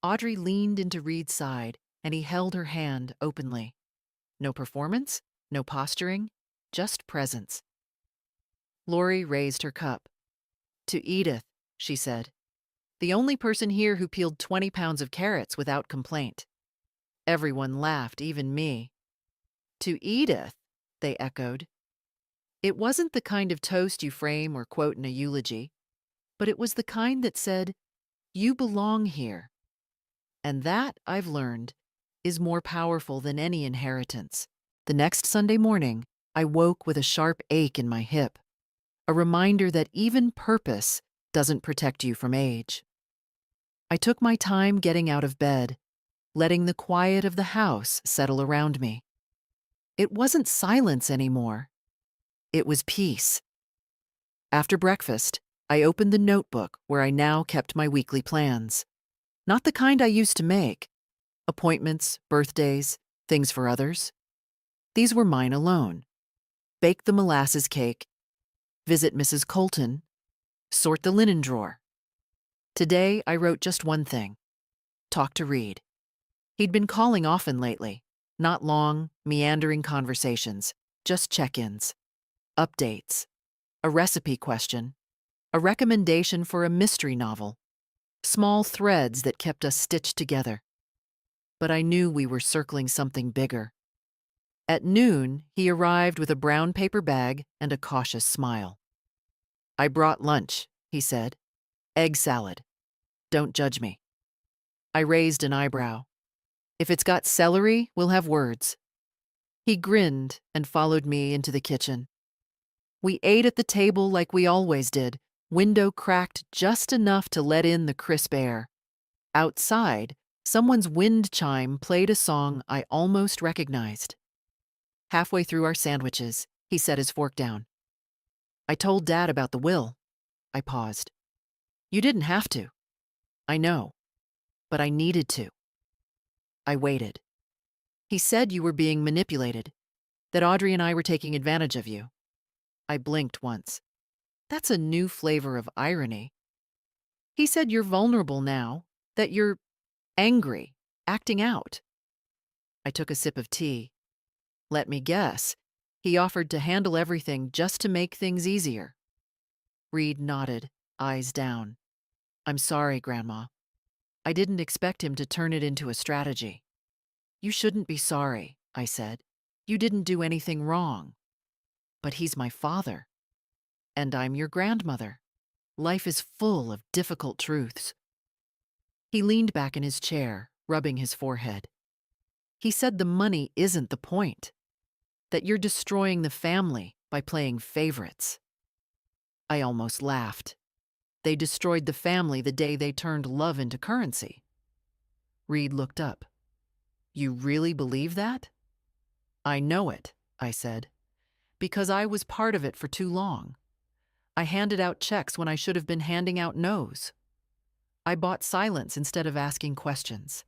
Audrey leaned into Reed's side, and he held her hand openly. No performance, no posturing, just presence. Lori raised her cup. "To Edith," she said, "the only person here who peeled 20 pounds of carrots without complaint." Everyone laughed, even me. "To Edith," they echoed. It wasn't the kind of toast you frame or quote in a eulogy, but it was the kind that said, "You belong here." And that, I've learned, is more powerful than any inheritance. The next Sunday morning, I woke with a sharp ache in my hip, a reminder that even purpose doesn't protect you from age. I took my time getting out of bed, letting the quiet of the house settle around me. It wasn't silence anymore. It was peace. After breakfast, I opened the notebook where I now kept my weekly plans. Not the kind I used to make. Appointments, birthdays, things for others. These were mine alone. Bake the molasses cake, visit Mrs. Colton, sort the linen drawer. Today, I wrote just one thing: talk to Reed. He'd been calling often lately. Not long, meandering conversations, just check-ins, updates, a recipe question, a recommendation for a mystery novel, small threads that kept us stitched together. But I knew we were circling something bigger. At noon, he arrived with a brown paper bag and a cautious smile. "I brought lunch," he said. "Egg salad. Don't judge me." I raised an eyebrow. "If it's got celery, we'll have words." He grinned and followed me into the kitchen. We ate at the table like we always did, window cracked just enough to let in the crisp air. Outside, someone's wind chime played a song I almost recognized. Halfway through our sandwiches, he set his fork down. "I told Dad about the will." I paused. "You didn't have to." "I know, but I needed to." I waited. "He said you were being manipulated, that Audrey and I were taking advantage of you." I blinked once. That's a new flavor of irony. "He said you're vulnerable now, that you're angry, acting out." I took a sip of tea. "Let me guess, he offered to handle everything just to make things easier." Reed nodded, eyes down. "I'm sorry, Grandma. I didn't expect him to turn it into a strategy." "You shouldn't be sorry," I said. "You didn't do anything wrong." "But he's my father. And I'm your grandmother. Life is full of difficult truths." He leaned back in his chair, rubbing his forehead. "He said the money isn't the point, that you're destroying the family by playing favorites." I almost laughed. They destroyed the family the day they turned love into currency. Reed looked up. "You really believe that?" "I know it," I said, "because I was part of it for too long. I handed out checks when I should have been handing out no's. I bought silence instead of asking questions.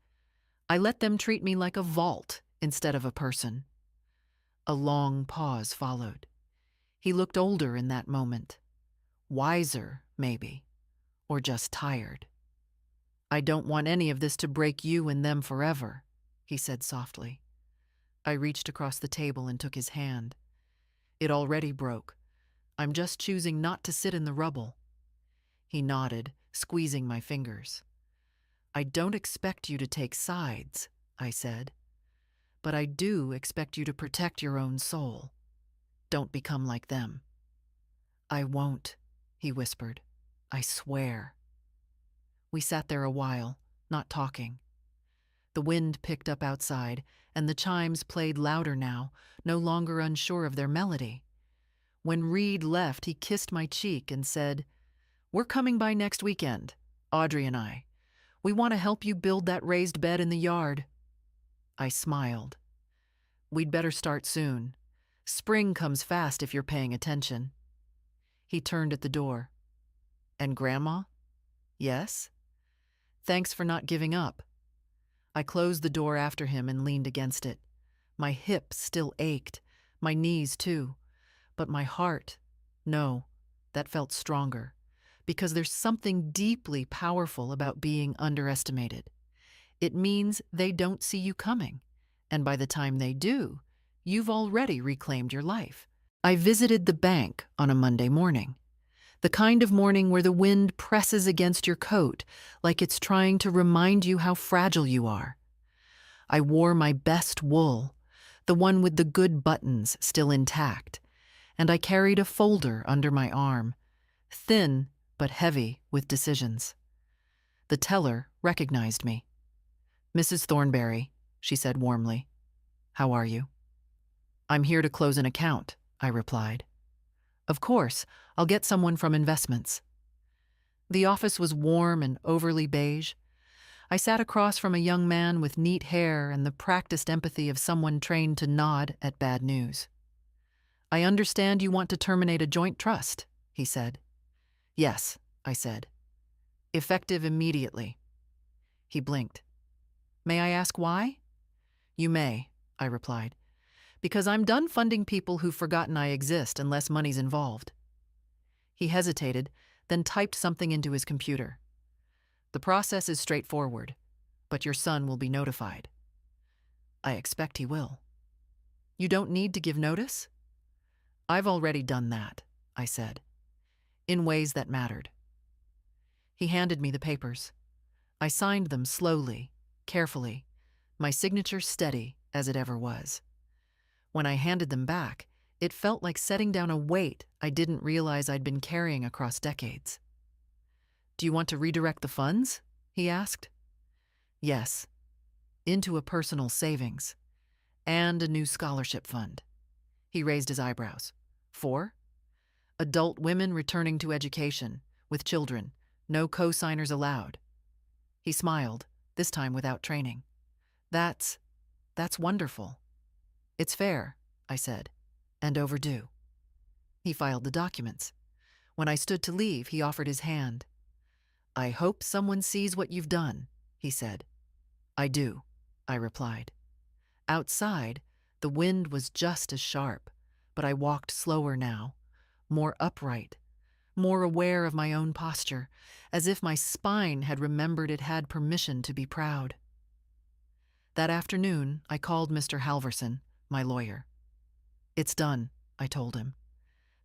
I let them treat me like a vault instead of a person." A long pause followed. He looked older in that moment. Wiser, maybe. or just tired. I don't want any of this to break you and them forever, he said softly. I reached across the table and took his hand. It already broke. I'm just choosing not to sit in the rubble. He nodded, squeezing my fingers. I don't expect you to take sides, I said, but I do expect you to protect your own soul. Don't become like them. I won't, he whispered. I swear. We sat there a while, not talking. The wind picked up outside, and the chimes played louder now, no longer unsure of their melody. When Reed left, he kissed my cheek and said, "We're coming by next weekend, Audrey and I. We want to help you build that raised bed in the yard." I smiled. "We'd better start soon. Spring comes fast if you're paying attention." He turned at the door. "And Grandma?" "Yes?" "Thanks for not giving up." I closed the door after him and leaned against it. My hips still ached, my knees too. But my heart, no, that felt stronger. Because there's something deeply powerful about being underestimated. It means they don't see you coming. And by the time they do, you've already reclaimed your life. I visited the bank on a Monday morning. The kind of morning where the wind presses against your coat like it's trying to remind you how fragile you are. I wore my best wool, the one with the good buttons still intact, and I carried a folder under my arm, thin but heavy with decisions. The teller recognized me. "Mrs. Thornberry," she said warmly. "How are you?" "I'm here to close an account," I replied. "Of course, I'll get someone from investments." The office was warm and overly beige. I sat across from a young man with neat hair and the practiced empathy of someone trained to nod at bad news. "I understand you want to terminate a joint trust," he said. "Yes," I said. "Effective immediately." He blinked. "May I ask why?" "You may," I replied. "Because I'm done funding people who've forgotten I exist unless money's involved." He hesitated, then typed something into his computer. "The process is straightforward, but your son will be notified." "I expect he will." "You don't need to give notice?" "I've already done that," I said, in ways that mattered. He handed me the papers. I signed them slowly, carefully, my signature steady as it ever was. When I handed them back, it felt like setting down a weight I didn't realize I'd been carrying across decades. "Do you want to redirect the funds?" he asked. "Yes, into a personal savings and a new scholarship fund." He raised his eyebrows. "For?" "Adult women returning to education, with children, no co-signers allowed." He smiled, this time without training. That's wonderful." "It's fair," I said, "and overdue." He filed the documents. When I stood to leave, he offered his hand. "I hope someone sees what you've done," he said. "I do," I replied. Outside, the wind was just as sharp, but I walked slower now, more upright, more aware of my own posture, as if my spine had remembered it had permission to be proud. That afternoon, I called Mr. Halverson, my lawyer. "It's done," I told him.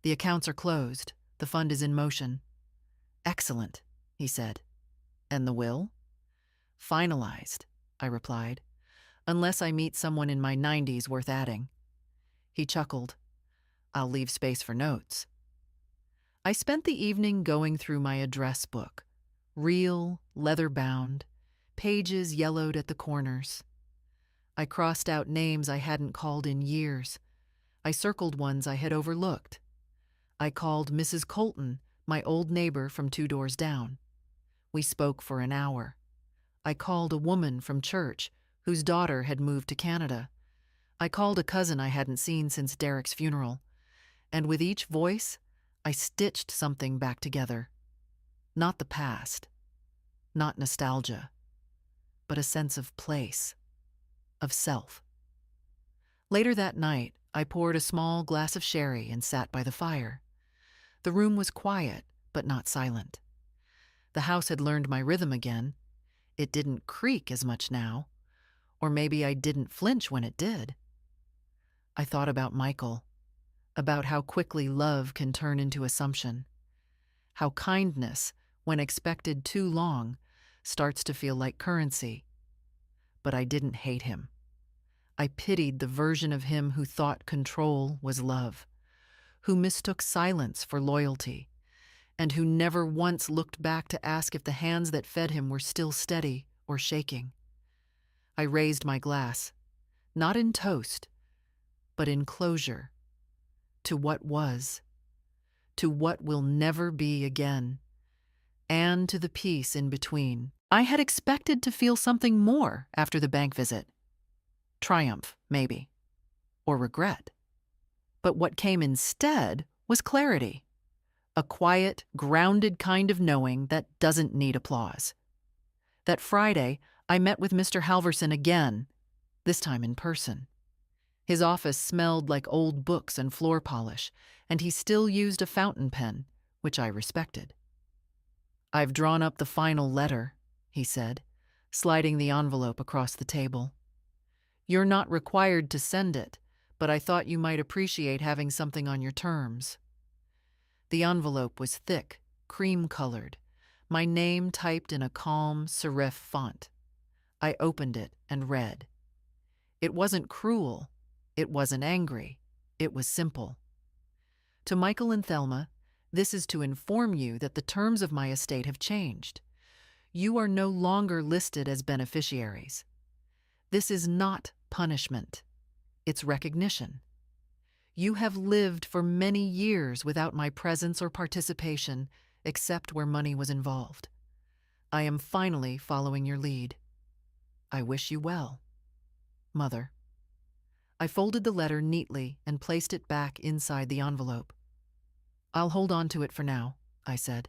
"The accounts are closed. The fund is in motion." "Excellent," he said. "And the will?" "Finalized," I replied, "unless I meet someone in my 90s worth adding." He chuckled. "I'll leave space for notes." I spent the evening going through my address book, real, leather-bound, pages yellowed at the corners. I crossed out names I hadn't called in years. I circled ones I had overlooked. I called Mrs. Colton, my old neighbor from 2 doors down. We spoke for an hour. I called a woman from church whose daughter had moved to Canada. I called a cousin I hadn't seen since Derek's funeral. And with each voice, I stitched something back together. Not the past, not nostalgia, but a sense of place, of self. Later that night, I poured a small glass of sherry and sat by the fire. The room was quiet, but not silent. The house had learned my rhythm again. It didn't creak as much now. Or maybe I didn't flinch when it did. I thought about Michael, about how quickly love can turn into assumption, how kindness, when expected too long, starts to feel like currency. But I didn't hate him. I pitied the version of him who thought control was love, who mistook silence for loyalty, and who never once looked back to ask if the hands that fed him were still steady or shaking. I raised my glass, not in toast, but in closure, to what was, to what will never be again, and to the peace in between. I had expected to feel something more after the bank visit. Triumph, maybe, or regret. But what came instead was clarity, a quiet, grounded kind of knowing that doesn't need applause. That Friday, I met with Mr. Halverson again, this time in person. His office smelled like old books and floor polish, and he still used a fountain pen, which I respected. "I've drawn up the final letter," he said, sliding the envelope across the table. "You're not required to send it, but I thought you might appreciate having something on your terms." The envelope was thick, cream-colored, my name typed in a calm serif font. I opened it and read. It wasn't cruel. It wasn't angry. It was simple. "To Michael and Thelma, this is to inform you that the terms of my estate have changed. You are no longer listed as beneficiaries. This is not punishment. It's recognition. You have lived for many years without my presence or participation, except where money was involved. I am finally following your lead. I wish you well. Mother." I folded the letter neatly and placed it back inside the envelope. "I'll hold on to it for now," I said.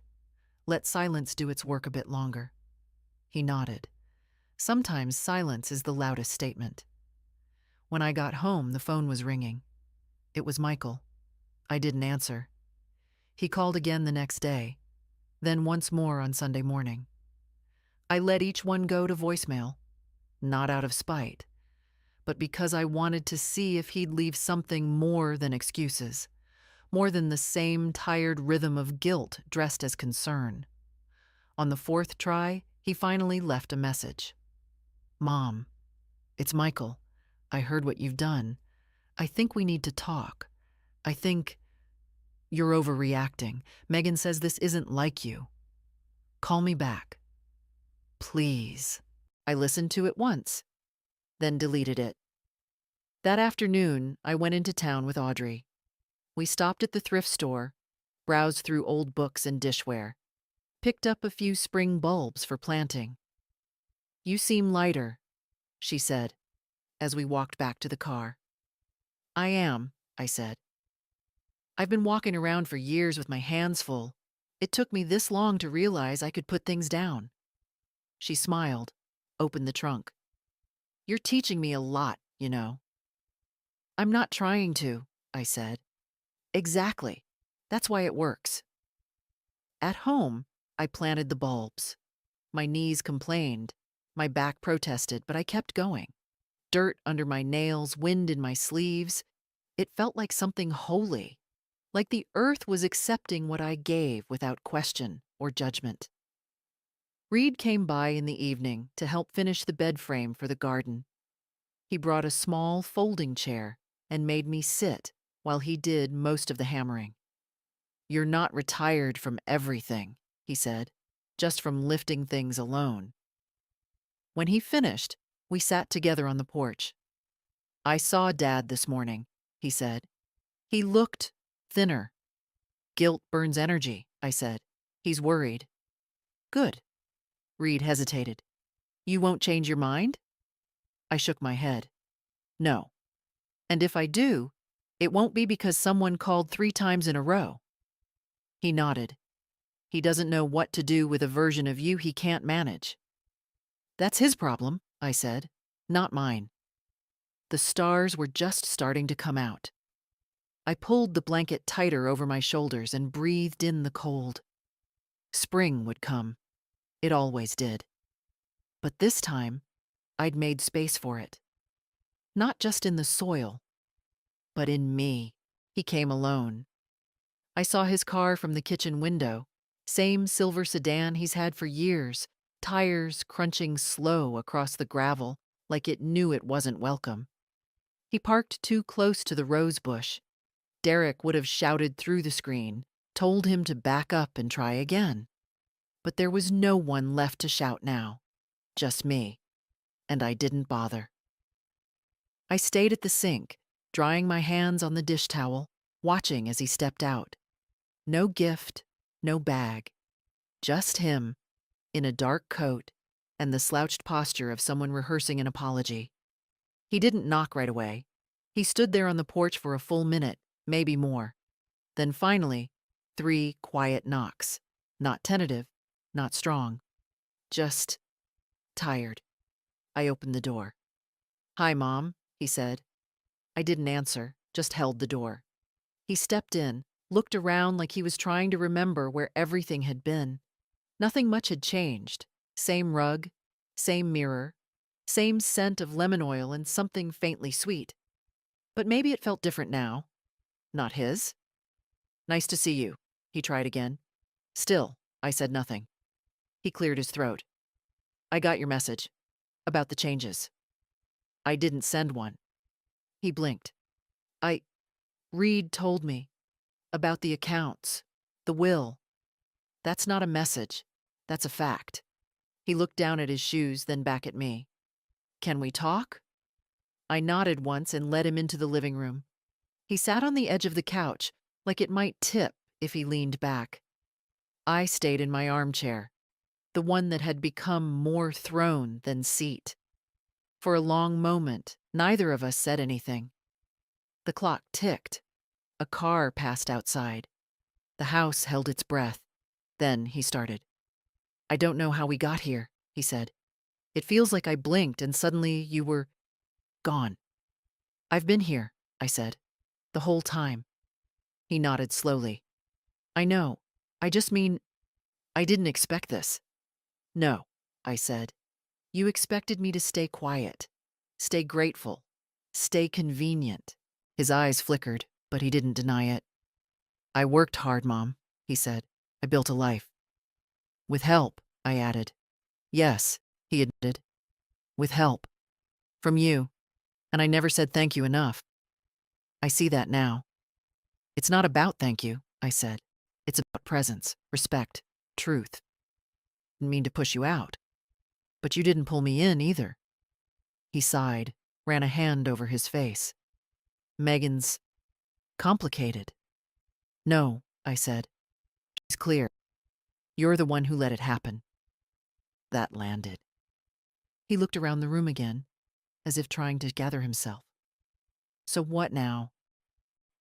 "Let silence do its work a bit longer." He nodded. Sometimes silence is the loudest statement. When I got home, the phone was ringing. It was Michael. I didn't answer. He called again the next day, then once more on Sunday morning. I let each one go to voicemail, not out of spite, but because I wanted to see if he'd leave something more than excuses, more than the same tired rhythm of guilt dressed as concern. On the fourth try, he finally left a message. "Mom, it's Michael. I heard what you've done. I think we need to talk. I think you're overreacting. Megan says this isn't like you. Call me back. Please." I listened to it once, then deleted it. That afternoon, I went into town with Audrey. We stopped at the thrift store, browsed through old books and dishware, picked up a few spring bulbs for planting. "You seem lighter," she said, as we walked back to the car. "I am," I said. "I've been walking around for years with my hands full. It took me this long to realize I could put things down." She smiled, opened the trunk. "You're teaching me a lot, you know." "I'm not trying to," I said. "Exactly. That's why it works." At home, I planted the bulbs. My knees complained, my back protested, but I kept going. Dirt under my nails, wind in my sleeves. It felt like something holy, like the earth was accepting what I gave without question or judgment. Reed came by in the evening to help finish the bed frame for the garden. He brought a small folding chair and made me sit while he did most of the hammering. "You're not retired from everything," he said, "just from lifting things alone." When he finished, we sat together on the porch. "I saw Dad this morning," he said. "He looked thinner." "Guilt burns energy," I said. "He's worried." "Good." Reed hesitated. "You won't change your mind?" I shook my head. "No. And if I do, it won't be because someone called 3 times in a row." He nodded. "He doesn't know what to do with a version of you he can't manage." "That's his problem," I said, "not mine." The stars were just starting to come out. I pulled the blanket tighter over my shoulders and breathed in the cold. Spring would come. It always did. But this time, I'd made space for it. Not just in the soil, but in me. He came alone. I saw his car from the kitchen window. Same silver sedan he's had for years, tires crunching slow across the gravel like it knew it wasn't welcome. He parked too close to the rose bush. Derek would have shouted through the screen, told him to back up and try again. But there was no one left to shout now, just me, and I didn't bother. I stayed at the sink, drying my hands on the dish towel, watching as he stepped out. No gift, no bag, just him, in a dark coat and the slouched posture of someone rehearsing an apology. He didn't knock right away. He stood there on the porch for a full minute, maybe more. Then finally, 3 quiet knocks. Not tentative, not strong. Just tired. I opened the door. "Hi, Mom," he said. I didn't answer, just held the door. He stepped in, looked around like he was trying to remember where everything had been. Nothing much had changed. Same rug, same mirror, same scent of lemon oil and something faintly sweet. But maybe it felt different now. Not his. "Nice to see you," he tried again. Still, I said nothing. He cleared his throat. "I got your message. About the changes." "I didn't send one." He blinked. Reed told me. About the accounts. The will. That's not a message. That's a fact." He looked down at his shoes, then back at me. "Can we talk?" I nodded once and led him into the living room. He sat on the edge of the couch, like it might tip if he leaned back. I stayed in my armchair, the one that had become more throne than seat. For a long moment, neither of us said anything. The clock ticked. A car passed outside. The house held its breath. Then he started. "I don't know how we got here," he said. "It feels like I blinked and suddenly you were gone." "I've been here," I said, "the whole time." He nodded slowly. "I know. I just mean, I didn't expect this." "No," I said. "You expected me to stay quiet, stay grateful, stay convenient." His eyes flickered, but he didn't deny it. "I worked hard, Mom," he said. "I built a life." "With help," I added. "Yes," he admitted. "With help. From you. And I never said thank you enough." "I see that now." "It's not about thank you," I said. "It's about presence, respect, truth." "Didn't mean to push you out. But you didn't pull me in either." He sighed, ran a hand over his face. "Megan's complicated." "No," I said. "She's clear. You're the one who let it happen." That landed. He looked around the room again, as if trying to gather himself. "So what now?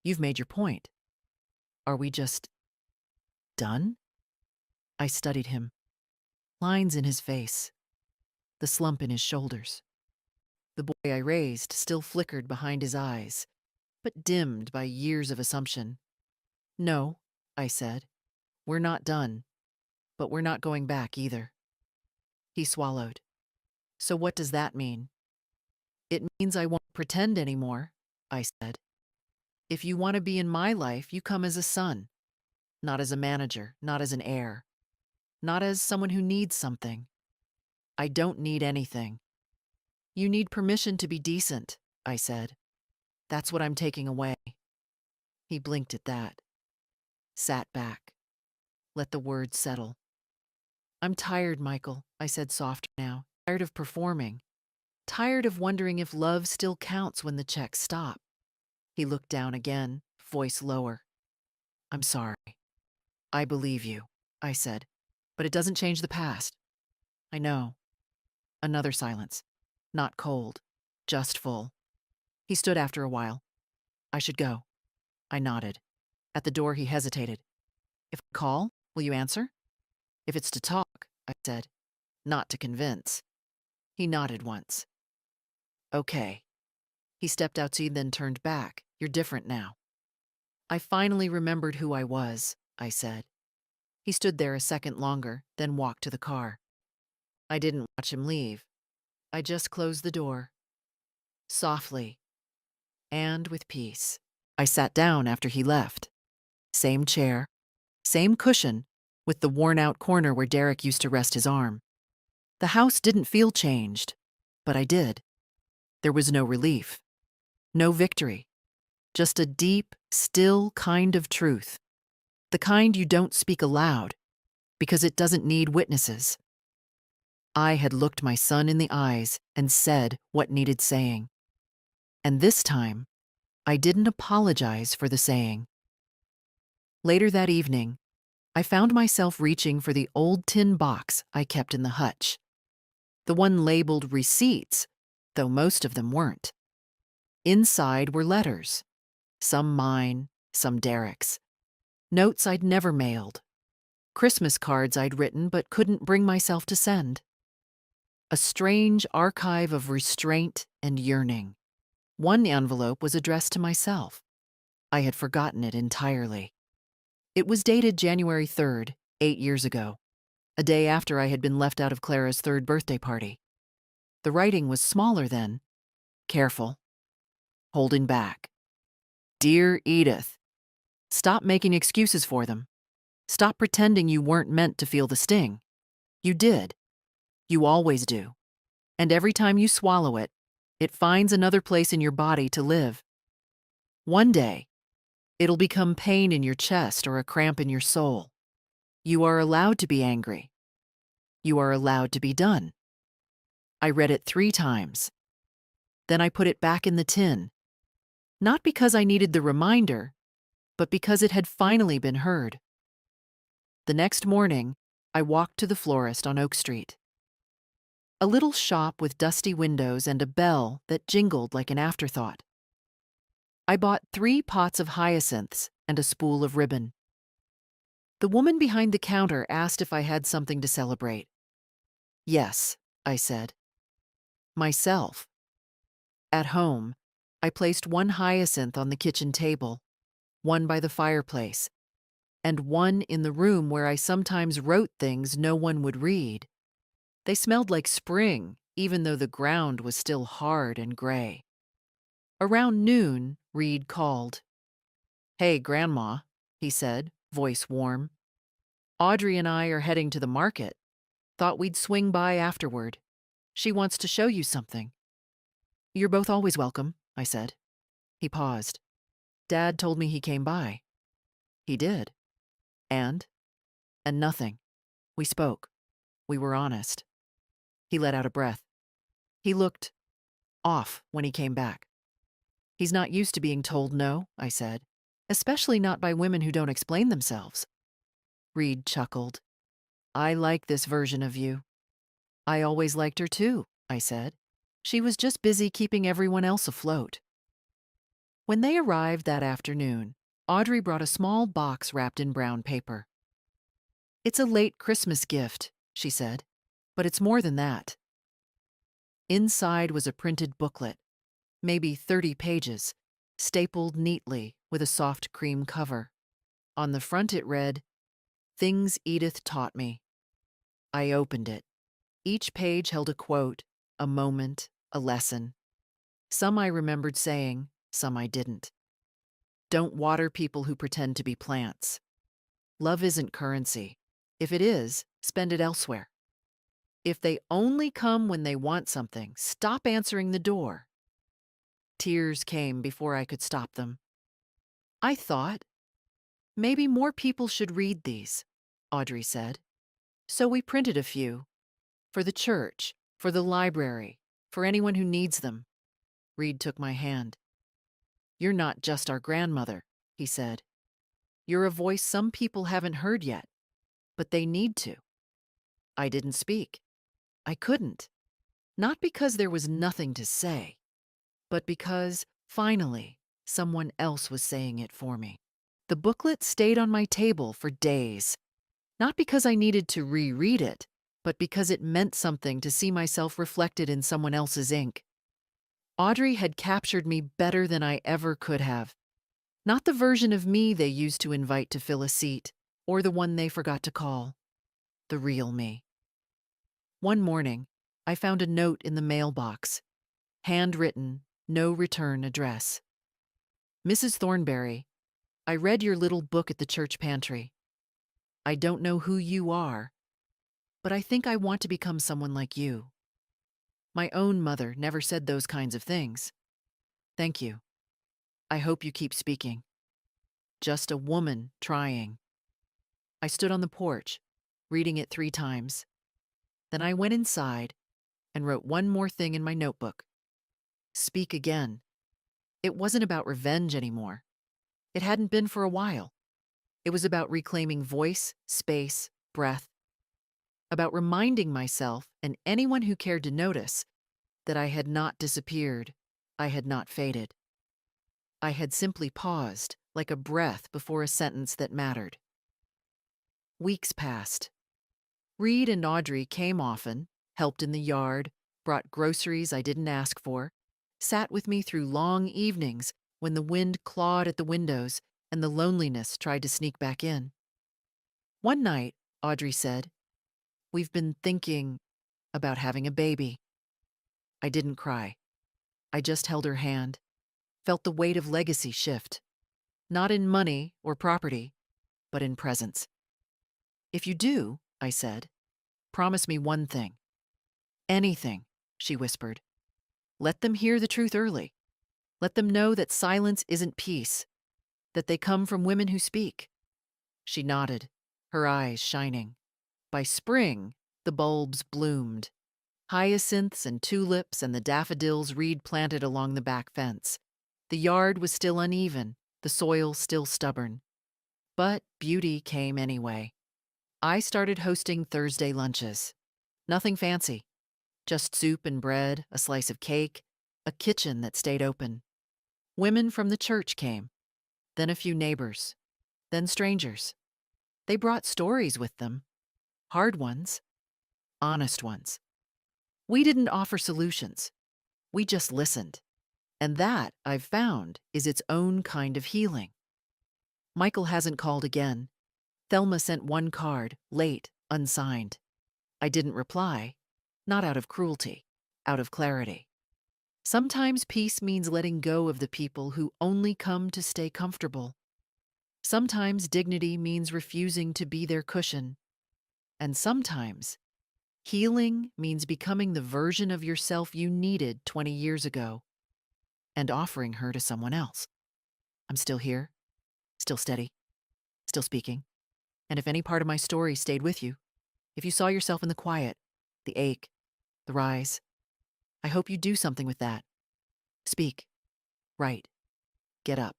You've made your point. Are we just done?" I studied him. Lines in his face. The slump in his shoulders. The boy I raised still flickered behind his eyes, but dimmed by years of assumption. "No," I said. "We're not done. But we're not going back either." He swallowed. "So what does that mean?" "It means I won't pretend anymore," I said. "If you want to be in my life, you come as a son. Not as a manager, not as an heir. Not as someone who needs something. I don't need anything." "You need permission to be decent," I said. "That's what I'm taking away." He blinked at that. Sat back. Let the words settle. "I'm tired, Michael," I said softer now. "Tired of performing. Tired of wondering if love still counts when the checks stop." He looked down again, voice lower. "I'm sorry." "I believe you," I said. "But it doesn't change the past." "I know." Another silence. Not cold, just full. He stood after a while. "I should go." I nodded. At the door, he hesitated. "If I call, will you answer?" "If it's to talk," I said. "Not to convince." He nodded once. "Okay." He stepped outside, then turned back. "You're different now." "I finally remembered who I was," I said. He stood there a second longer, then walked to the car. I didn't watch him leave. I just closed the door, softly and with peace. I sat down after he left. Same chair, same cushion, with the worn-out corner where Derek used to rest his arm. The house didn't feel changed, but I did. There was no relief, no victory, just a deep, still kind of truth. The kind you don't speak aloud, because it doesn't need witnesses. I had looked my son in the eyes and said what needed saying. And this time, I didn't apologize for the saying. Later that evening, I found myself reaching for the old tin box I kept in the hutch. The one labeled receipts, though most of them weren't. Inside were letters, some mine, some Derek's. Notes I'd never mailed. Christmas cards I'd written but couldn't bring myself to send. A strange archive of restraint and yearning. One envelope was addressed to myself. I had forgotten it entirely. It was dated January 3rd, 8 years ago, a day after I had been left out of Clara's third birthday party. The writing was smaller then, careful, holding back. Dear Edith, stop making excuses for them. Stop pretending you weren't meant to feel the sting. You did. You always do. And every time you swallow it, it finds another place in your body to live. One day, it'll become pain in your chest or a cramp in your soul. You are allowed to be angry. You are allowed to be done. I read it 3 times. Then I put it back in the tin. Not because I needed the reminder, but because it had finally been heard. The next morning, I walked to the florist on Oak Street. A little shop with dusty windows and a bell that jingled like an afterthought. I bought 3 pots of hyacinths and a spool of ribbon. The woman behind the counter asked if I had something to celebrate. Yes, I said. Myself. At home, I placed 1 hyacinth on the kitchen table, 1 by the fireplace, and 1 in the room where I sometimes wrote things no one would read. They smelled like spring, even though the ground was still hard and gray. Around noon, Reed called. "Hey, Grandma," he said, voice warm. "Audrey and I are heading to the market. Thought we'd swing by afterward. She wants to show you something." "You're both always welcome," I said. He paused. "Dad told me he came by." He did. And nothing. We spoke. We were honest. He let out a breath. He looked off when he came back. "He's not used to being told no," I said, "especially not by women who don't explain themselves." Reed chuckled. "I like this version of you." "I always liked her too," I said. "She was just busy keeping everyone else afloat." When they arrived that afternoon, Audrey brought a small box wrapped in brown paper. "It's a late Christmas gift," she said, "but it's more than that." Inside was a printed booklet, maybe 30 pages, stapled neatly with a soft cream cover. On the front it read, "Things Edith Taught Me." I opened it. Each page held a quote, a moment, a lesson. Some I remembered saying, some I didn't. Don't water people who pretend to be plants. Love isn't currency. If it is, spend it elsewhere. If they only come when they want something, stop answering the door. Tears came before I could stop them. I thought, maybe more people should read these, Audrey said. So we printed a few. For the church, for the library, for anyone who needs them. Reed took my hand. "You're not just our grandmother," he said. "You're a voice some people haven't heard yet, but they need to." I didn't speak. I couldn't. Not because there was nothing to say, but because, finally, someone else was saying it for me. The booklet stayed on my table for days. Not because I needed to reread it, but because it meant something to see myself reflected in someone else's ink. Audrey had captured me better than I ever could have. Not the version of me they used to invite to fill a seat, or the one they forgot to call. The real me. One morning, I found a note in the mailbox, handwritten, no return address. Mrs. Thornberry, I read your little book at the church pantry. I don't know who you are, but I think I want to become someone like you. My own mother never said those kinds of things. Thank you. I hope you keep speaking. Just a woman trying. I stood on the porch, reading it 3 times. Then I went inside and wrote one more thing in my notebook. Speak again. It wasn't about revenge anymore. It hadn't been for a while. It was about reclaiming voice, space, breath. About reminding myself and anyone who cared to notice that I had not disappeared. I had not faded. I had simply paused, like a breath before a sentence that mattered. Weeks passed. Reed and Audrey came often, helped in the yard, brought groceries I didn't ask for, sat with me through long evenings when the wind clawed at the windows and the loneliness tried to sneak back in. One night, Audrey said, "We've been thinking about having a baby." I didn't cry. I just held her hand, felt the weight of legacy shift. Not in money or property, but in presence. "If you do," I said, "promise me one thing." "Anything," she whispered. "Let them hear the truth early. Let them know that silence isn't peace, that they come from women who speak." She nodded, her eyes shining. By spring, the bulbs bloomed. Hyacinths and tulips and the daffodils Reed planted along the back fence. The yard was still uneven, the soil still stubborn. But beauty came anyway. I started hosting Thursday lunches. Nothing fancy. Just soup and bread, a slice of cake, a kitchen that stayed open. Women from the church came, then a few neighbors, then strangers. They brought stories with them. Hard ones, honest ones. We didn't offer solutions. We just listened. And that, I've found, is its own kind of healing. Michael hasn't called again. Thelma sent one card, late, unsigned. I didn't reply, not out of cruelty, out of clarity. Sometimes peace means letting go of the people who only come to stay comfortable. Sometimes dignity means refusing to be their cushion. And sometimes healing means becoming the version of yourself you needed 20 years ago and offering her to someone else. I'm still here, still steady, still speaking. And if any part of my story stayed with you, if you saw yourself in the quiet, the ache, the rise, I hope you do something with that. Speak, write, get up,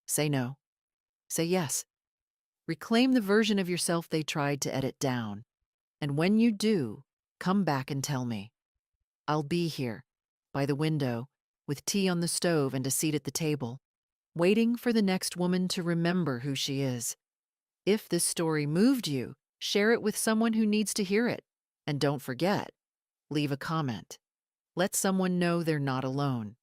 say no, say yes. Reclaim the version of yourself they tried to edit down. And when you do, come back and tell me. I'll be here, by the window, with tea on the stove and a seat at the table, waiting for the next woman to remember who she is. If this story moved you, share it with someone who needs to hear it. And don't forget, leave a comment. Let someone know they're not alone.